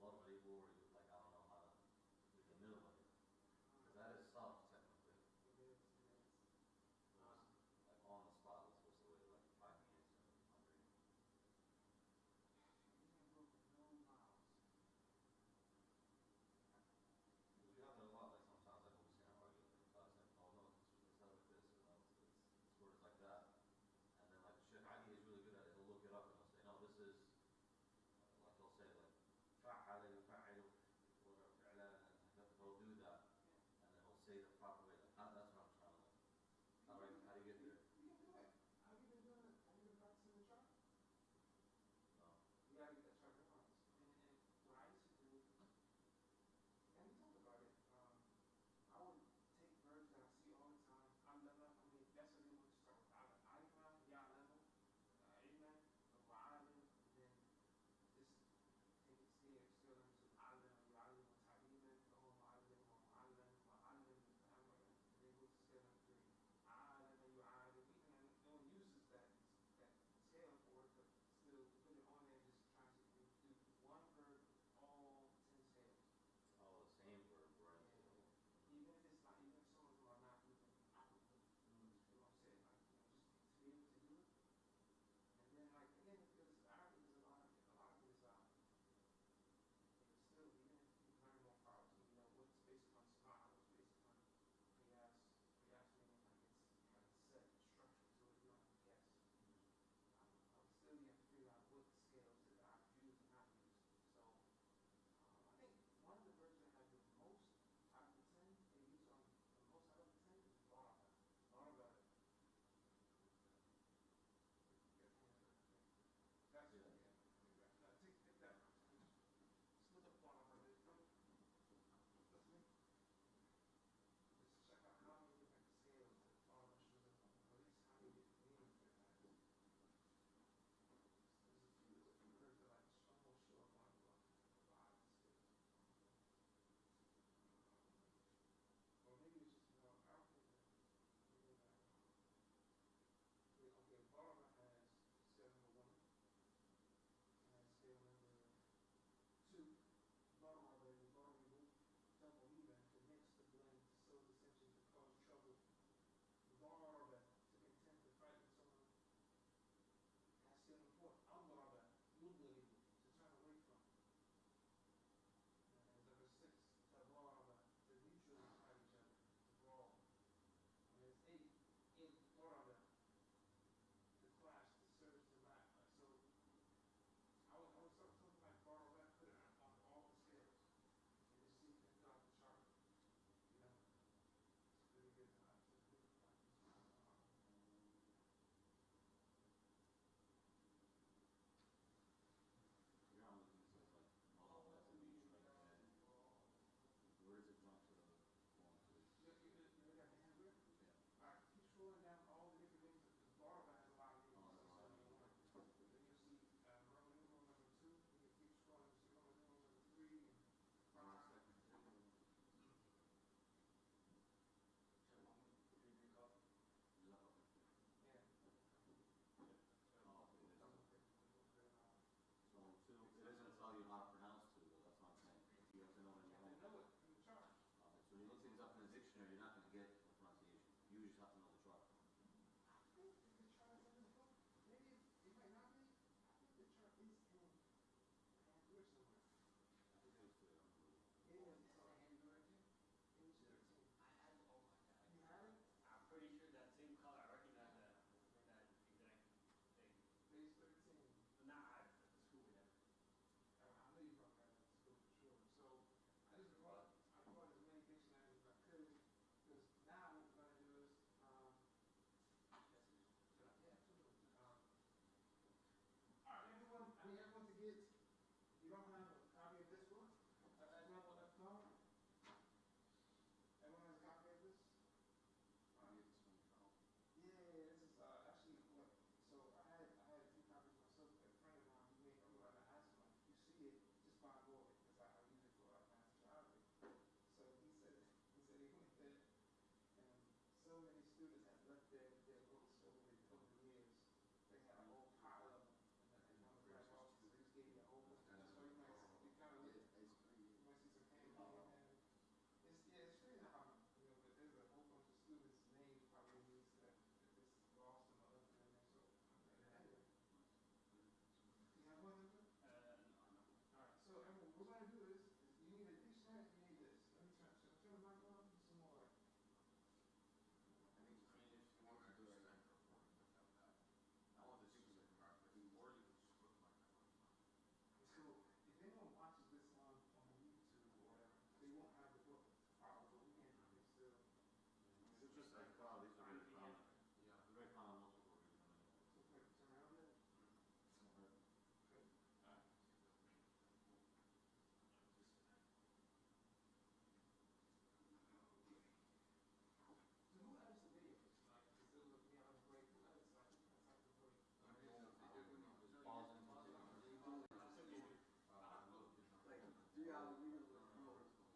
lot of medieval where you, like, I don't know how to, in the middle of it. Because that is Sarf, technically. Like, on the spot, was supposed to wait, like, 5 minutes and under. Because we have that a lot, like, sometimes, like, when we stand and argue, like, in class, like, oh, no, it's not like this, or no, it's words like that. And then, like, Sheikh Ali is really good at it. He'll look it up and he'll say, no, this is, like, he'll say, like, فعل يفعل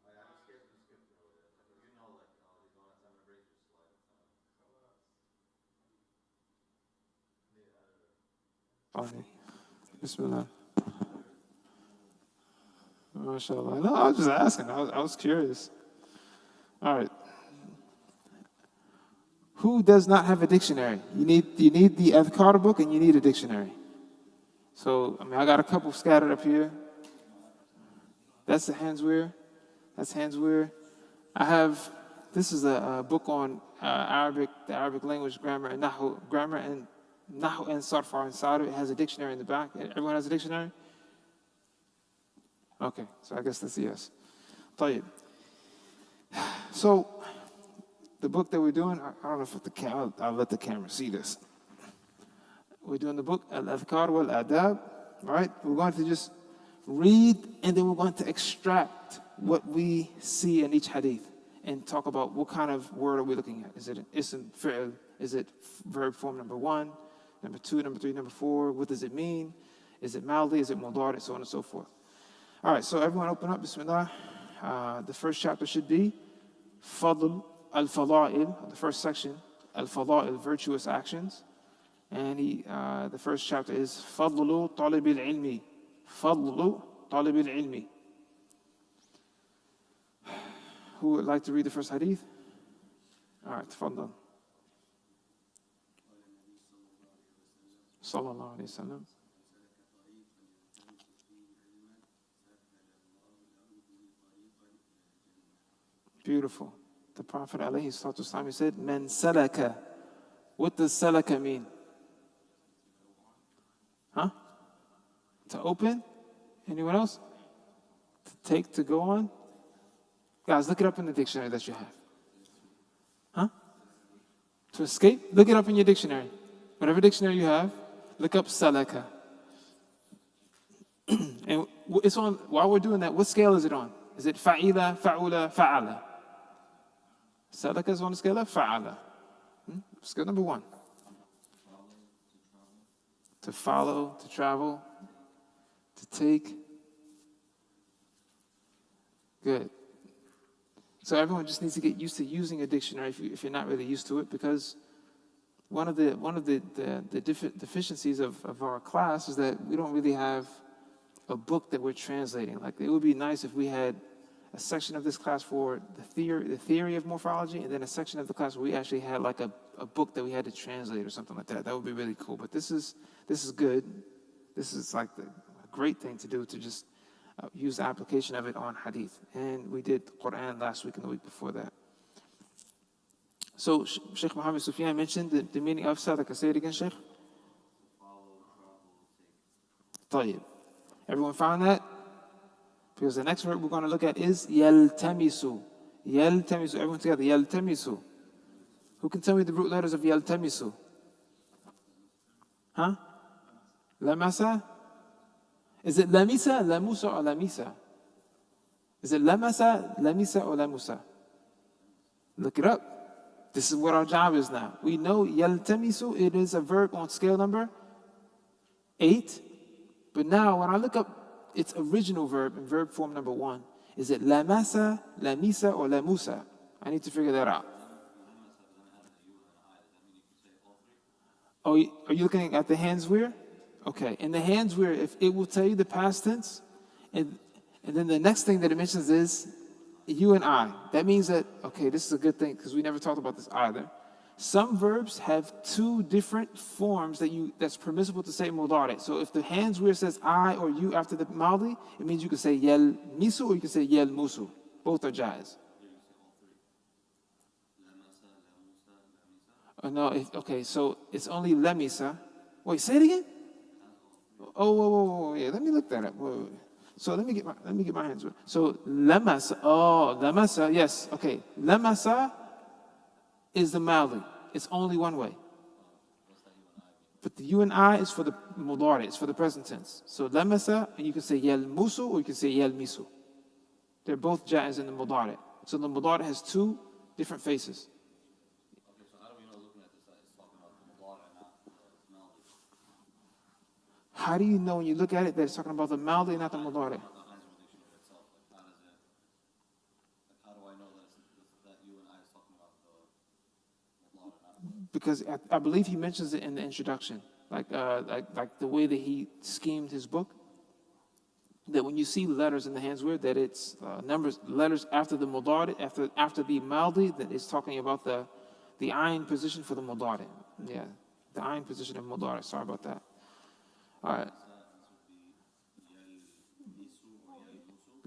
I just skip through it. Like if you know like all these donuts, I'm gonna break your slide.
Fine. Bismillah. MashaAllah. No, I was just asking. I was curious. All right. Who does not have a dictionary? You need the Adhkar book and you need a dictionary. So, I mean, I got a couple scattered up here. That's the Hanswehr. That's Hanswehr. I have, this is a book on Arabic, the Arabic language, grammar and Nahu and Sarf are inside of it. It has a dictionary in the back. Everyone has a dictionary? Okay, so I guess that's a yes. طيب. So, the book that we're doing, I don't know if I'll let the camera see this. We're doing the book, Al-Adhkar wal-Adab, right? We're going to just read, and then we're going to extract what we see in each hadith and talk about what kind of word are we looking at. Is it an ism, fi'l? Is it verb form number 1, number 2, number 3, number 4? What does it mean? Is it mildly? Is it mudari? So on and so forth. All right, so everyone open up, bismillah. The first chapter should be Fadl al-Fada'il, the first section, al-Fada'il, virtuous actions. And the first chapter is Fadlu Talib al-Ilmi. Fadlu Talib al-Ilmi. Who would like to read the first hadith? All right, tafadal. Sallallahu alayhi wa sallam. Beautiful. The Prophet alayhi salatu wasalam said, Man salaka. What does salaka mean? Huh? To open? Anyone else? To take, to go on? Guys, look it up in the dictionary that you have. Huh? To escape? Look it up in your dictionary. Whatever dictionary you have, look up salaka. And it's on, while we're doing that, what scale is it on? Is it fa'ila, fa'ula, fa'ala? Salaka is on the scale of fa'ala. Scale number 1. To follow, to travel, to take. Good. So everyone just needs to get used to using a dictionary if you're not really used to it, because one of the deficiencies of our class is that we don't really have a book that we're translating. Like, it would be nice if we had a section of this class for the theory of morphology, and then a section of the class where we actually had like a book that we had to translate or something like that. That would be really cool. But this is good. This is like a great thing to do, to just use the application of it on hadith. And we did Quran last week and the week before that. So Sheikh Muhammad Sufyan mentioned the meaning of sadaqah. Say it again, Sheikh. طيب. Everyone found that? Because the next word we're going to look at is yaltamisu. Yaltamisu. Everyone together. Yaltamisu. Who can tell me the root letters of yaltamisu? Huh? Lamasa? Is it lamisa, lamusa, or lamisa? Is it lamasa, lamisa, or lamusa? Look it up. This is what our job is now. We know yaltamisu, it is a verb on scale number 8. But now when I look up its original verb in verb form number 1, is it lamasa, lamisa, or lamusa? I need to figure that out. Oh, are you looking at the Hanswehr? Okay, in the Hanswehr, if it will tell you the past tense, and then the next thing that it mentions is you and I. That means that, okay, this is a good thing, because we never talked about this either. Some verbs have 2 different forms that's permissible to say mudari. So if the Hanswehr says I or you after the maldi, it means you can say yel misu or you can say yel musu. Both are jaiz. Oh, no, okay, so it's only lemisa. Wait, say it again? Oh, whoa, yeah, let me look that up. Whoa. So let me get my hands. So lamasa, lamasa, yes, okay. Lamasa is the Mali. It's only one way. But the you and I is for the mudari, it's for the present tense. So lamasa, and you can say yalmusu or you can say yalmisu. They're both jaiz in the mudari. So the mudari has two different faces.
Okay, so how do we know looking at this that it's talking about the mudari and not the maldi?
How do you know when you look at it that it's talking about the maldi, not the mudari?
The Heinz dictionary itself, like how does it, like how do I know that that you and I is talking about the mudari, not?
Because I believe he mentions it in the introduction, like the way that he schemed his book. That when you see letters in the hands word, that it's letters after the mudari, after the maldi, that it's talking about the ayn position for the mudari. Yeah, the ayn position of mudari. Sorry about that. All right.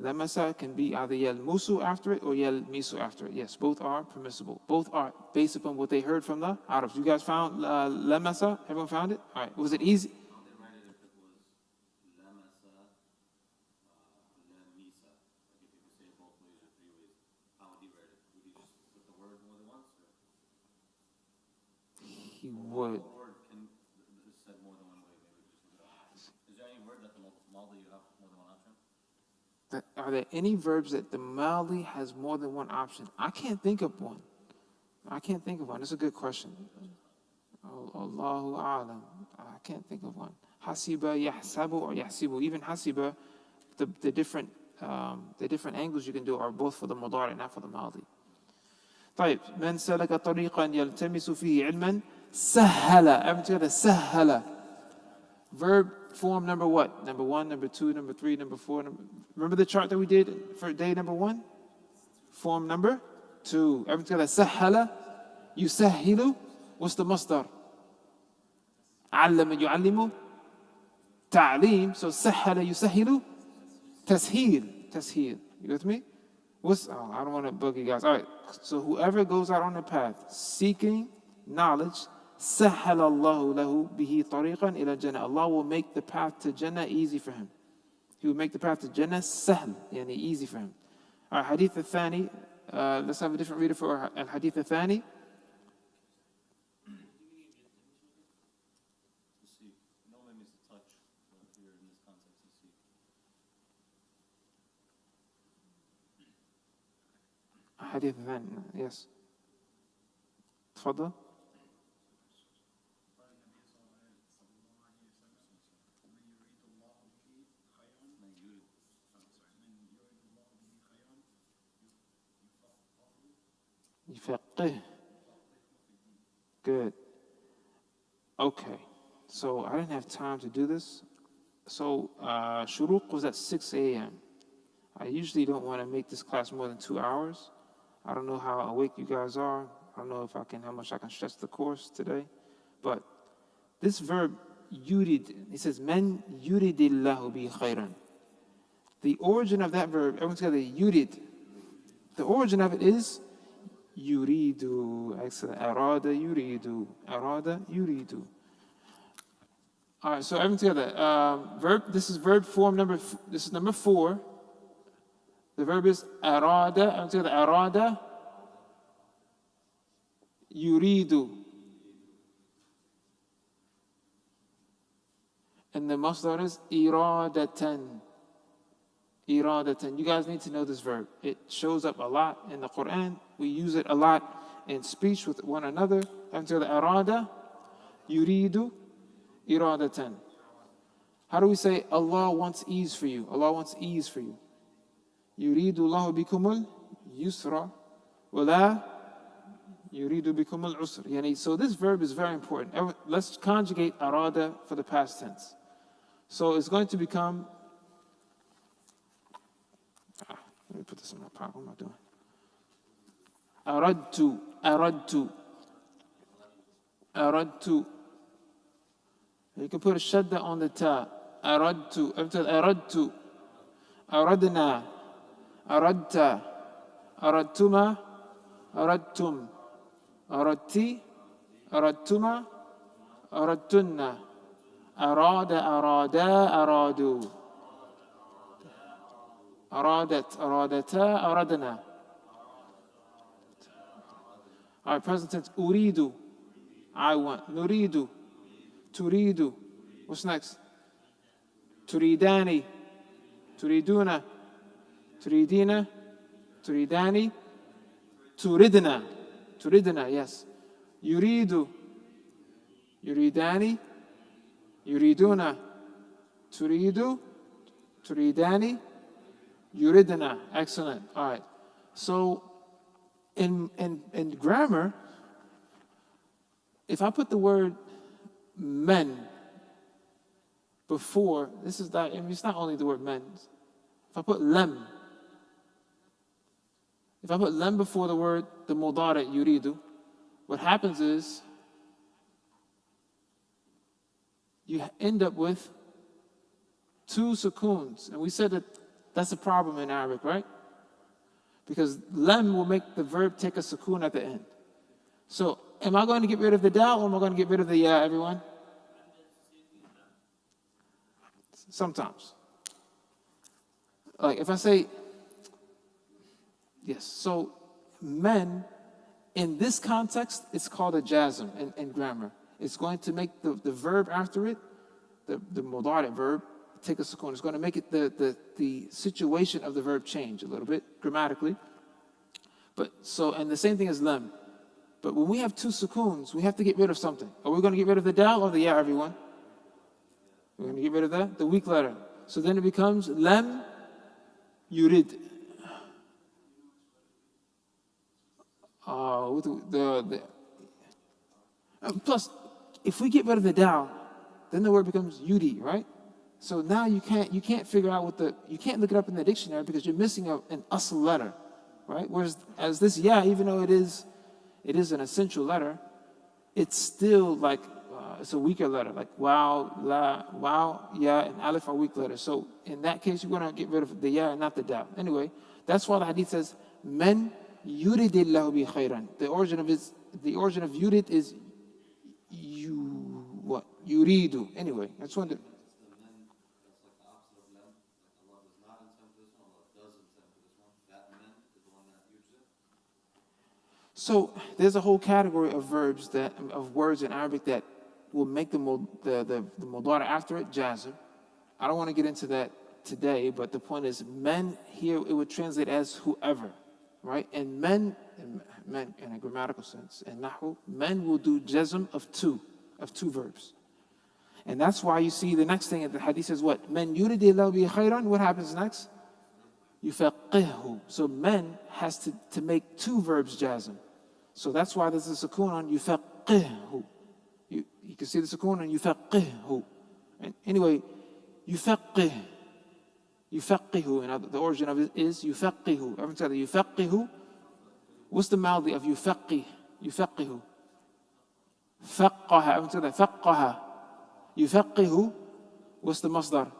Lamasa can be either yal musu after it or yal misu after it. Yes, both are permissible. Both are based upon what they heard from the Arabs. You guys found lamasa? Everyone found it? All right. Was it easy?
How they write it if it was lamasa, lamisa? Like if you could say it both ways or three ways, how would he write it? Would he just put the word more than once? Or?
He would.
What word can is said more than one way? Maybe we just look it up. Is there any word that the maldi you have more than one option?
Are there any verbs that the Mali has more than one option? I can't think of one. I can't think of one. That's a good question. Allahu A'lam. I can't think of one. Hasiba, yahsabu, or yahsibu. Even hasiba, the different angles you can do are both for the mudari, not for the Mali. طيب من سلك طريقا يلتمس فيه علما سهل. Everyone together, سهل. Verb form number what? Number 1, number 2, number 3, number 4. Remember the chart that we did for day number 1? Form number 2. Everyone together, سهل يسهل. What's the masdar? علم يعلم تعليم. So سهل يسهل تسهيل. You with me? I don't want to bug you guys. All right. So whoever goes out on the path seeking knowledge, سهل الله له به طريقا إلى الجنة. Allah will make the path to Jannah easy for him. He will make the path to Jannah سهل, يعني easy for him. All right, hadith الثاني. Let's have a different reader for الحديث الثاني.
To seek. Normally means to touch, but here in this context, to seek.
حديث الثاني. Yes. تفضل. يفقه. Good. Okay. So I didn't have time to do this. So shuruq was at 6 a.m. I usually don't want to make this class more than 2 hours. I don't know how awake you guys are. I don't know how much I can stretch the course today. But this verb, yurid, it says, men yuridillahu bi khayran. The origin of that verb, everyone's got the yurid. The origin of it is yuridu. Excellent. Arada yuridu. Arada yuridu. All right, so everyone together. Verb. This is verb form number. This is number 4. The verb is arada. Everyone together. Arada yuridu. And the masdar is iradatan. Iradatan. You guys need to know this verb. It shows up a lot in the Quran. We use it a lot in speech with one another. Until the arada, yuridu, iradatan. How do we say Allah wants ease for you? Allah wants ease for you. Yuridu Allahu bikumul yusra, wala yuridu bikumul usr. So this verb is very important. Let's conjugate arada for the past tense. So it's going to become. Let me put this in my pocket. What am I doing? Aradtu. You can put a shadda on the ta. Aradtu. Aradna. Aradta. Aradtuma. Aradtum. Aradti. Aradtuma. Aradtunna. Arada. Aradu. أرادت أرادتا أردنا. All right, present tense, uridu. I want. Nuridu. Turidu. What's next? Turidani. Turiduna. Turidina. Turidani. Turidna. Turidna, yes. Yuridu. Yuridani. Yuriduna. Turidu. Turidani. Yuridna. Excellent. All right. So in grammar, if I put the word men before, this is not, I mean, it's not only the word men. If I put lem before the word, the mudari yuridu, what happens is you end up with two sukoons. And we said that that's a problem in Arabic, right? Because lem will make the verb take a sukoon at the end. So am I going to get rid of the dal or am I going to get rid of the ya, everyone? Sometimes. Like if I say, yes, so men, in this context, it's called a jazm in grammar. It's going to make the verb after it, the mudari verb, take a sukoon. It's going to make it the situation of the verb change a little bit grammatically. But so, and the same thing as lem. But when we have two sukoons, we have to get rid of something. Are we going to get rid of the dal or the ya, everyone? We're going to get rid of that, the weak letter. So then it becomes lam yurid. Plus, if we get rid of the dal, then the word becomes yudi, right? So now you can't figure out you can't look it up in the dictionary because you're missing an asl letter, right? Whereas as this ya, even though it is an essential letter, it's still like it's a weaker letter, like wow, la, wow, ya, and alif are weak letters. So in that case, you're going to get rid of the ya and not the dal. Anyway, that's why the hadith says, "Men yuridillahu bi khayran." The origin of yurid is yuridu. Anyway, I just wanted to. So there's a whole category of words in Arabic that will make the mudari after it jazm. I don't want to get into that today, but the point is, men here it would translate as whoever, right? And men in a grammatical sense, and nahu, men will do jazm of two verbs, and that's why you see the next thing in the hadith says what? Men yuridillahu bi khayran. What happens next? Yufaqihhu. So men has to make two verbs jazm. So that's why there's a sukoon on yufaqihhu. You can see the sukoon on yufaqihhu. And anyway, yufaqihu, and the origin of it is yufaqihu. Everyone say that yufaqihu. What's the maldi of yufaqih? Yufaqihu. Faqqaha. Everyone say that faqqaha. Yufaqihu. What's the masdar?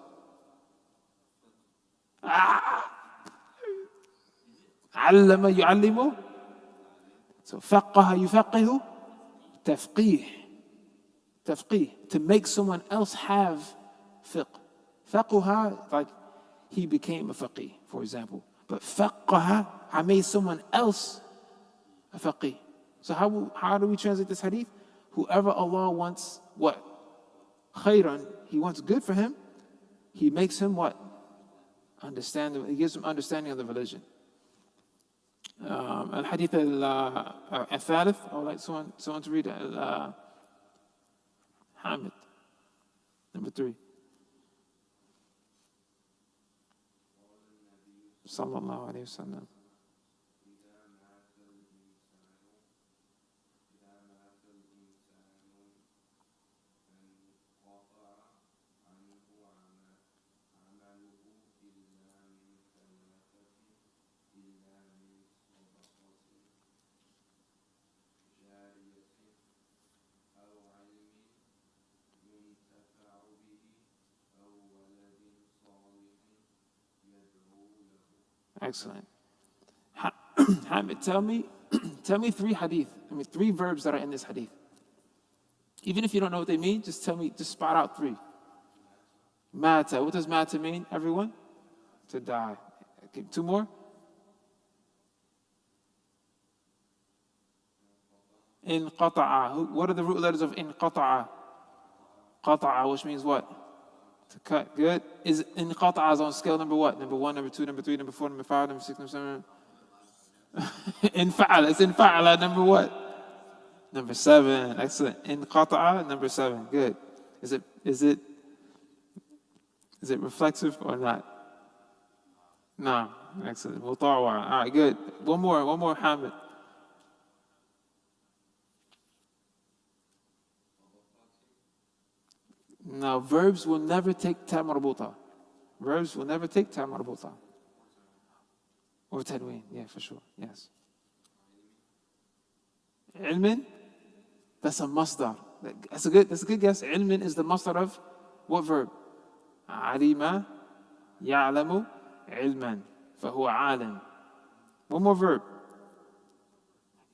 Allama yu'allimu. So faqqaha yufaqihu. Tafqih. Tafqih, to make someone else have fiqh. Faquha, like he became a faqih, for example. But faqqaha, I made someone else a faqih. So how do we translate this hadith? Whoever Allah wants what? Khayran, He wants good for him. He makes him what? Understand. He gives him understanding of the religion. Al-Hadith al-Thalith, I would like someone to read it. Hamid, number 3. Sallallahu alayhi wa sallam. Excellent. Hamid, tell me 3 hadith. 3 verbs that are in this hadith. Even if you don't know what they mean, just spot out 3. Mata. What does mata mean, everyone? To die. Okay, 2 more? Inqata'a. What are the root letters of inqata'a? Qata'a, which means what? To cut. Good. Is inqata'a is on scale number what? Number 1, number 2, number 3, number 4, number 5, number 6, number 7. Infa'ala. It's infa'ala. Number what? Number 7. Excellent. Inqata'a, number 7. Good. Is it reflexive or not? No. Excellent. Mutawa. All right, good. One more, Hamid. Now, verbs will never take ta marbuta. Verbs will never take ta marbuta. Or tanween. Yeah, for sure. Yes. Ilmin, that's a masdar. That's a good guess. Ilmin is the masdar of what verb? Alima, ya'lamu, ilman. فهو عالم. One more verb.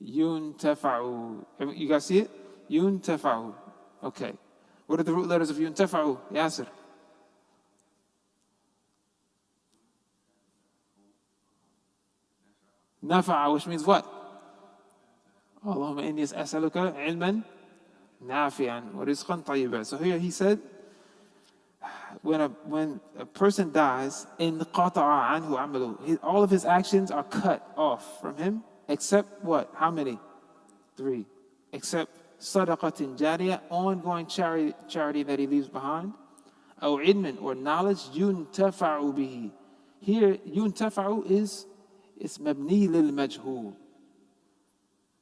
Yuntafa'u. You guys see it? Yuntafa'u. Okay. What are the root letters of yuntafa'u? Yasir. Nafa'a, which means what? Allahumma inni as'aluka ilman nafi'an wa rizqan tayyiban. So here he said, when a person dies, inqata'a anhu amalu, all of his actions are cut off from him, except what? How many? 3. Except sadaqatin jariyah, ongoing charity that he leaves behind, aw ilmin, or knowledge, yuntafa'u bihi. Here, yuntafa'u is mabni lil majhul.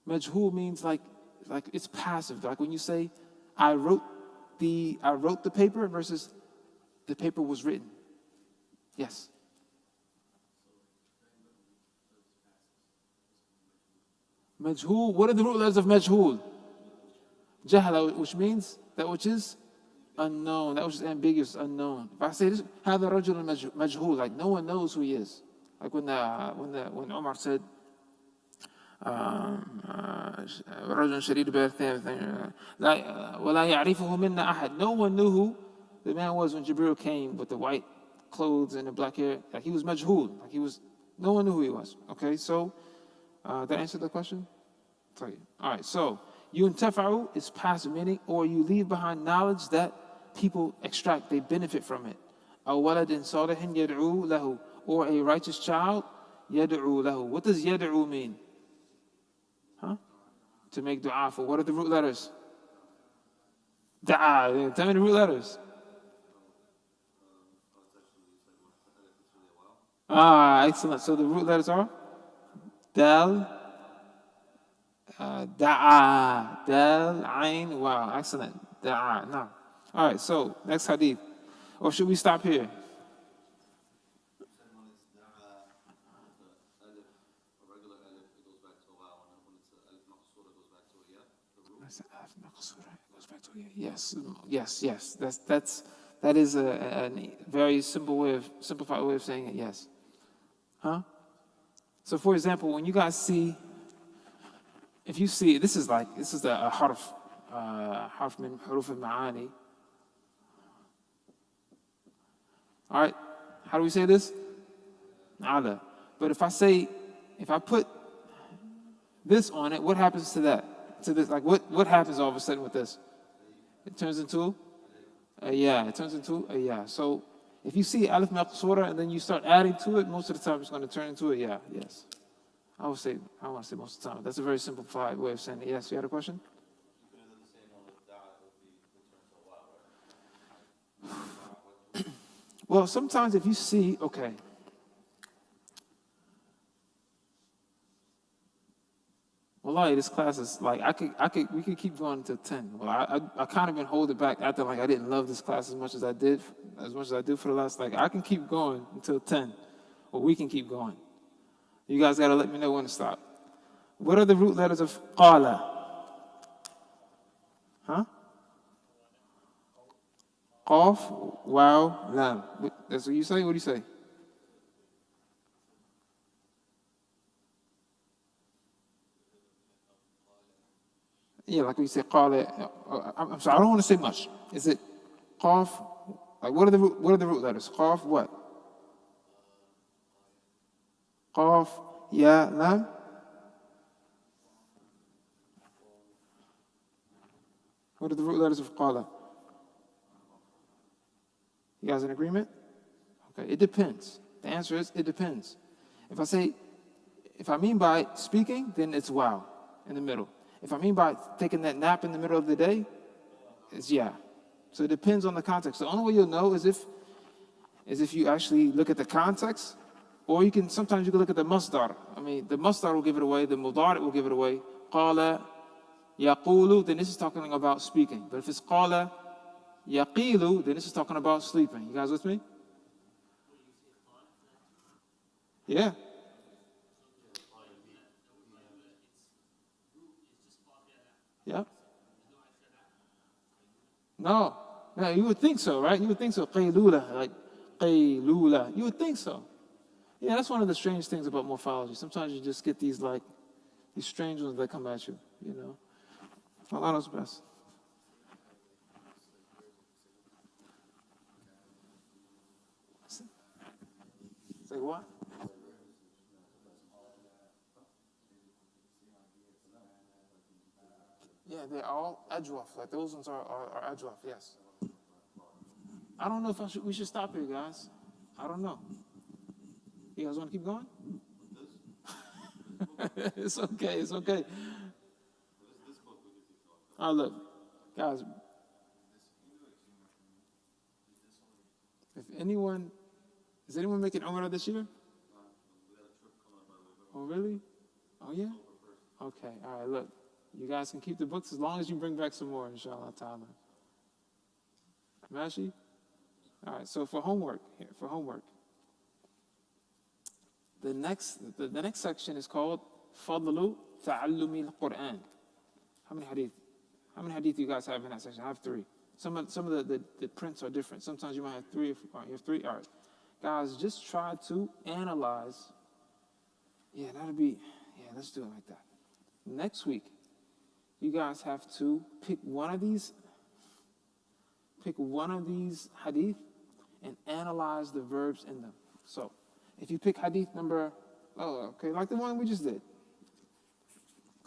Majhul means like it's passive. Like when you say, I wrote the paper versus the paper was written. Yes. Majhul. What are the root letters of majhul? Jahala, which means that which is unknown, that which is ambiguous, unknown. If I say this, هذا رجل majhul, like no one knows who he is. Like when Umar said, رجل شديد بيرثين ولا يعرفه منا أحد. No one knew who the man was when Jibril came with the white clothes and the black hair. Like he was majhul. No one knew who he was. Okay, so that answered the question? I'll tell you. All right, so yuntafa'u is passive meaning, or you leave behind knowledge that people extract, they benefit from it. أو ولد صالح يدعو له, or a righteous child يدعو له. What does يدعو mean? Huh? To make dua for. What are the root letters? Da'a. Tell me the root letters. Excellent. So the root letters are Dal, Da'a, Dal, Ain, wow, excellent. Da'a, no. All right, so next hadith. Or should we stop here? Yes. That is a very simplified way of saying it. Yes. Huh? So, for example, when you guys see, if you see, this is a harf min huruf al-ma'ani. All right, how do we say this? Ala. But if I put this on it, what happens to that? To this, like what happens all of a sudden with this? It turns into a ya. It turns into a ya. So if you see alif maqsura and then you start adding to it, most of the time it's going to turn into a ya. Yes. I want to say most of the time. That's a very simplified way of saying it. Yes, you had a question? Well, sometimes if you see, okay. Wallahi, this class is like, we could keep going until 10. Well, I kind of been holding back after like I didn't love this class as much as I do for the last, like I can keep going until 10, or we can keep going. You guys got to let me know when to stop. What are the root letters of qala? Huh? Qaf, waw, lam. That's what you say? What do you say? Yeah, like we say qala. I'm sorry, I don't want to say much. Is it qaf? Like what are the root letters? Qaf, what? Qaf, ya, lam. What are the root letters of qala? You guys in agreement? Okay, it depends. The answer is it depends. If I mean by speaking, then it's wow in the middle. If I mean by taking that nap in the middle of the day, it's yeah. So it depends on the context. The only way you'll know is if you actually look at the context, or sometimes you can look at the masdar. I mean, the masdar will give it away, the mudari will give it away. Qala yaqulu, then this is talking about speaking. But if it's qala yaqilu, then this is talking about sleeping. You guys with me? Yeah. Yeah. No, you would think so, right? You would think so. Qaylula, like qaylula. You would think so. Yeah, that's one of the strange things about morphology. Sometimes you just get these strange ones that come at you, you know. Allah knows best. Say what? Yeah, they're all ajwaf. Like those ones are ajwaf, yes. I don't know if we should stop here, guys. I don't know. You guys want to keep going? It's okay, it's okay. Look, guys, is anyone making Umrah this year? Oh, really? Oh, yeah? Okay, all right, look. You guys can keep the books as long as you bring back some more, inshallah ta'ala. Mashi? All right, so for homework, the next section is called Fadlu Ta'allumi al-Quran. How many hadith do you guys have in that section? I have 3. Some of the prints are different. Sometimes you might have 3. You have 3? All right. Guys, just try to analyze. Yeah, let's do it like that. Next week, you guys have to pick one of these hadith and analyze the verbs in them. So, if you pick hadith number, like the one we just did.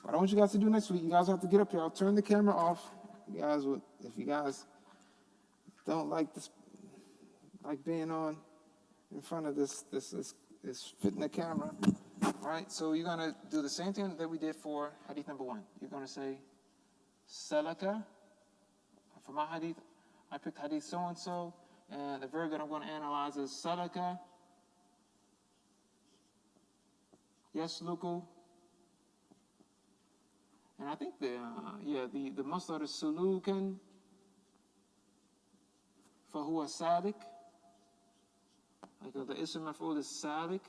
What I want you guys to do next week, you guys have to get up here. I'll turn the camera off. If you guys don't like being on in front of this fitting the camera. All right, so you're gonna do the same thing that we did for hadith number 1. You're gonna say salaka. For my hadith, I picked hadith so and so, and the verb that I'm going to analyze is salaka, yasluku, and I think the masdar is sulukan, fahuwa salik. Like the ism maf'ul is salik,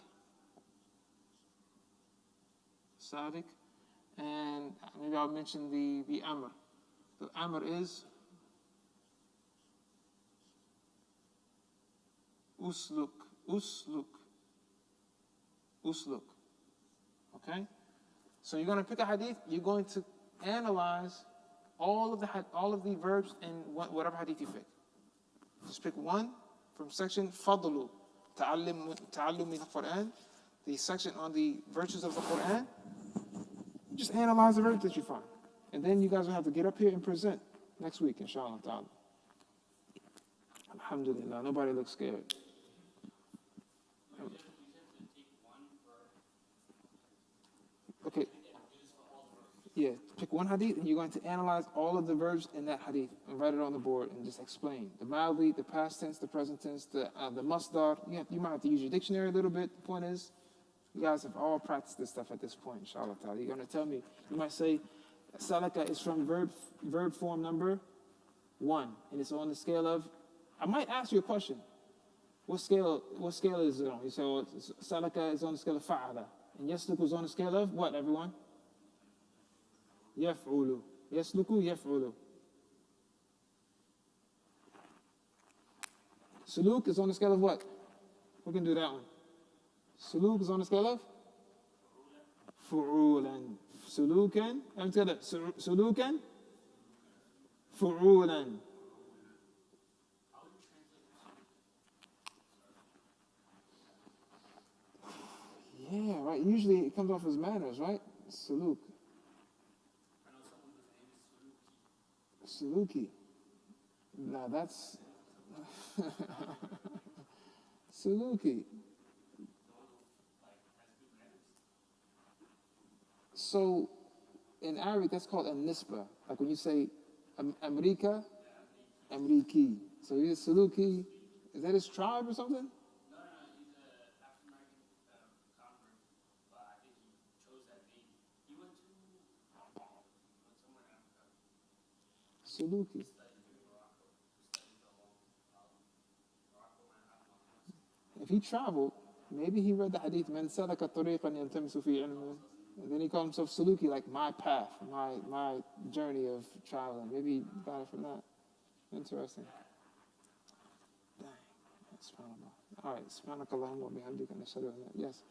and maybe I'll mention the amr. The amr is usluk. Okay? So you're going to pick a hadith, you're going to analyze all of the verbs in whatever hadith you pick. Just pick one from section Fadlu, Ta'allumi al-Quran, the section on the virtues of the Quran. Just analyze the verbs that you find. And then you guys will have to get up here and present next week, inshallah ta'ala. Alhamdulillah, nobody looks scared. Okay. Yeah, pick one hadith and you're going to analyze all of the verbs in that hadith and write it on the board and just explain. The ma'adi, the past tense, the present tense, the masdar. You might have to use your dictionary a little bit. The point is, you guys have all practiced this stuff at this point, inshallah ta'ala. You're going to tell me, you might say, salaka is from verb form number 1, and it's on the scale of, I might ask you a question. What scale is it on? You say, well, salaka is on the scale of fa'ala. And yasluku is on the scale of what, everyone? Yaf'ulu. Yasluku, yaf'ulu. Suluk is on the scale of what? Who can do that one? Suluk is on the scale of? Fu'ulan. Sulukan. I'm together. Sulukan. Fu'ulan. Yeah, right. Usually it comes off as manners, right? Suluk. Suluki. Now that's Suluki. So in Arabic, that's called a nisba. Like when you say America, Amriki. So he's Suluki. Is that his tribe or something?
No, he's a African American convert, but I think he chose that name. He went somewhere in Africa.
Suluki.
He studied in Morocco. He studied the whole Morocco and Africa.
If he traveled, maybe he read the hadith, Man salaka tariqan yaltamisu fi ilmin. And then he called himself Suluki, like my path, my journey of traveling. Maybe he got it from that. Interesting. Dang. SubhanAllah. All right. Subhanakallahumma wa bihamdika nashhadu an la. Yes.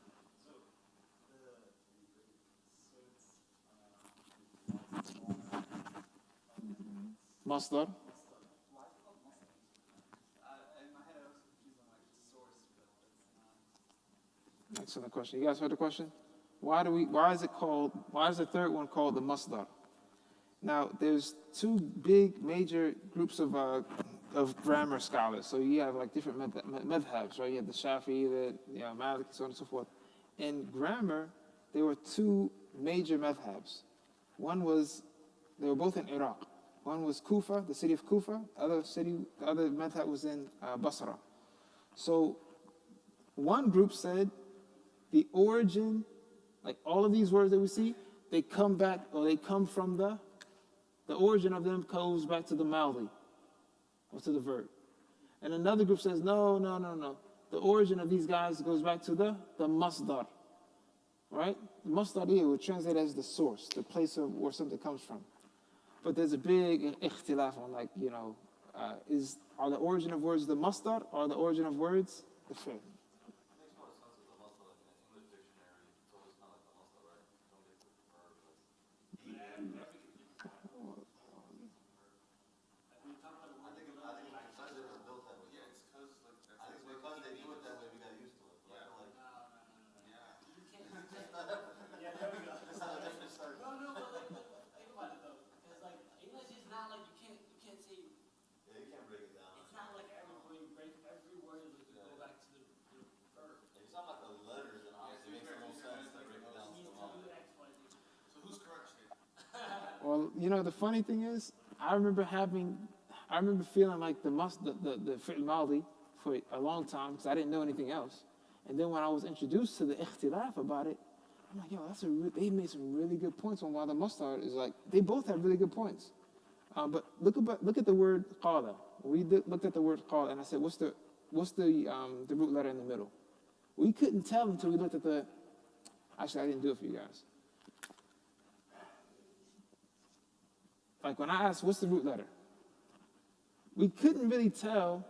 Masdar. Excellent question. You guys heard the question? Why is the third one called the masdar? Now, there's two big major groups of grammar scholars. So you have like different madhabs, right? You have the Shafi'i, the Maliki, so on and so forth. In grammar, there were two major madhabs. They were both in Iraq. One was Kufa, the city of Kufa. The other madhab was in Basra. So one group said the origin, like all of these words that we see, they come from the origin of them goes back to the Maldi, or to the verb. And another group says, no. The origin of these guys goes back to the masdar, right? The masdar here would translate as the source, the place of where something comes from. But there's a big ikhtilaf on, like, are the origin of words the masdar, or the origin of words the fi'l?
Makes more sense with the muscle, like in an English dictionary, it's always kind of like the muscle, right? Don't get the verb, but I think it's because it was built that way. Yeah, it's because like I think it's because they do it that way. We got used to it. But I feel like yeah,
You can't. Yeah, there we go.
it's not a different start.
No, but like, think about it though, because like English is not like you can't say.
Yeah, you can't break it down.
It's not like every word is like you go back to the verb.
If you talk about the letters, then obviously it makes the most sense to break it down to
It
the
needs to
mouth.
do X, Y, Z.
So who's correct, Shane?
Well, the funny thing is, I remember feeling like the fi'l maldi for a long time because I didn't know anything else. And then when I was introduced to the ikhtilaf about it, I'm like, yo, they made some really good points on why the masdar is like, they both have really good points. But look at the word qala. We looked at the word qala and I said, what's the root letter in the middle? We couldn't tell until we looked at actually I didn't do it for you guys. Like when I asked, what's the root letter? We couldn't really tell.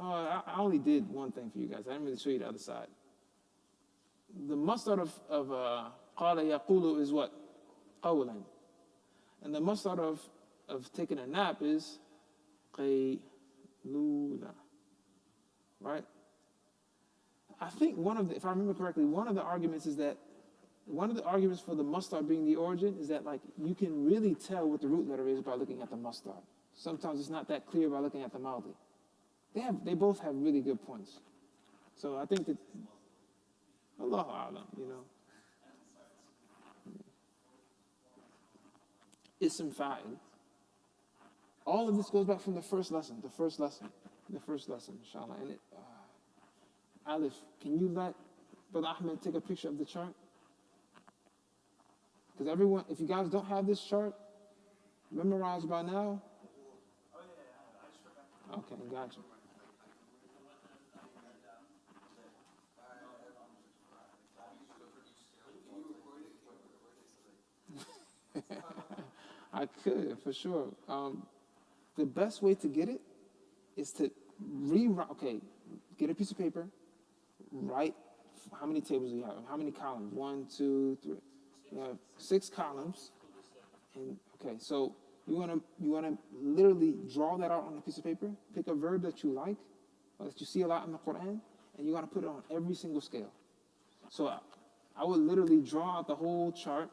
I only did one thing for you guys. I didn't really show you the other side. The masdar of qala yaqulu is what? Qawlan. And the masdar of taking a nap is qayluna. Right? I think if I remember correctly, one of the arguments for the masdar being the origin is that like you can really tell what the root letter is by looking at the masdar. Sometimes it's not that clear by looking at the maldi. They both have really good points. So I think that Allahu A'lam, Ism fa'il. All of this goes back from the first lesson, inshallah. And Alif, can you let Brother Ahmed take a picture of the chart? Because everyone, if you guys don't have this chart memorized by now. Okay, gotcha. I could, for sure. The best way to get it is to rewrite. Okay, get a piece of paper, write how many tables do you have? How many columns? 1, 2, 3. You have 6 columns. And okay, so you wanna literally draw that out on a piece of paper. Pick a verb that you like, or that you see a lot in the Quran, and you gotta put it on every single scale. So I would literally draw out the whole chart.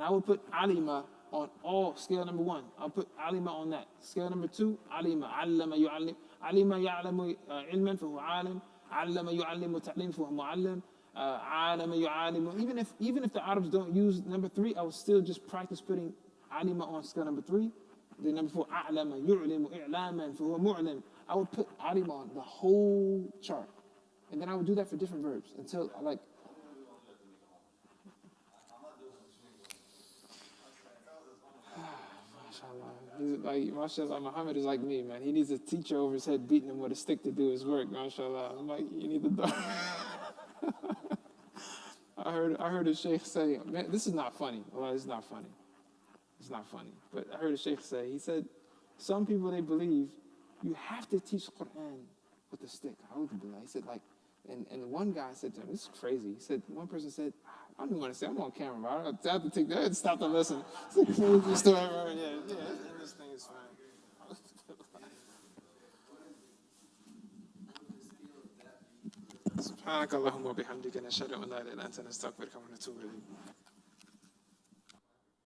And I would put alima on all scale number 1. I'll put alima on that. Scale number 2, alima. Allama yu'allim. Alima ya'lamu ilman fahu alim. Allama yu'allimu ta'lim fahu mu'allim. Alama yu'alimu. Even if the Arabs don't use number 3, I would still just practice putting alima on scale number 3. Then number 4, a'lama yu'limu i'laman fahu mu'lim. I would put alima on the whole chart. And then I would do that for different verbs until like. Mashallah, Muhammad is like me, man. He needs a teacher over his head beating him with a stick to do his work, mashallah. I'm like, you need the I heard a sheikh say, man, this is not funny. Well, it's not funny. It's not funny. But I heard a sheikh say, he said, some people, they believe you have to teach Quran with a stick. He said, like, and one guy said to him, this is crazy. He said, one person said, I don't even want to say, I'm on camera, bro. I have to take that and stop to listen. It's a crazy story, bro. Yeah, and this thing is fine. سبحانك اللهم وبحمدك نشهد أن لا إله إلا أنت نستغفرك ونتوب إليك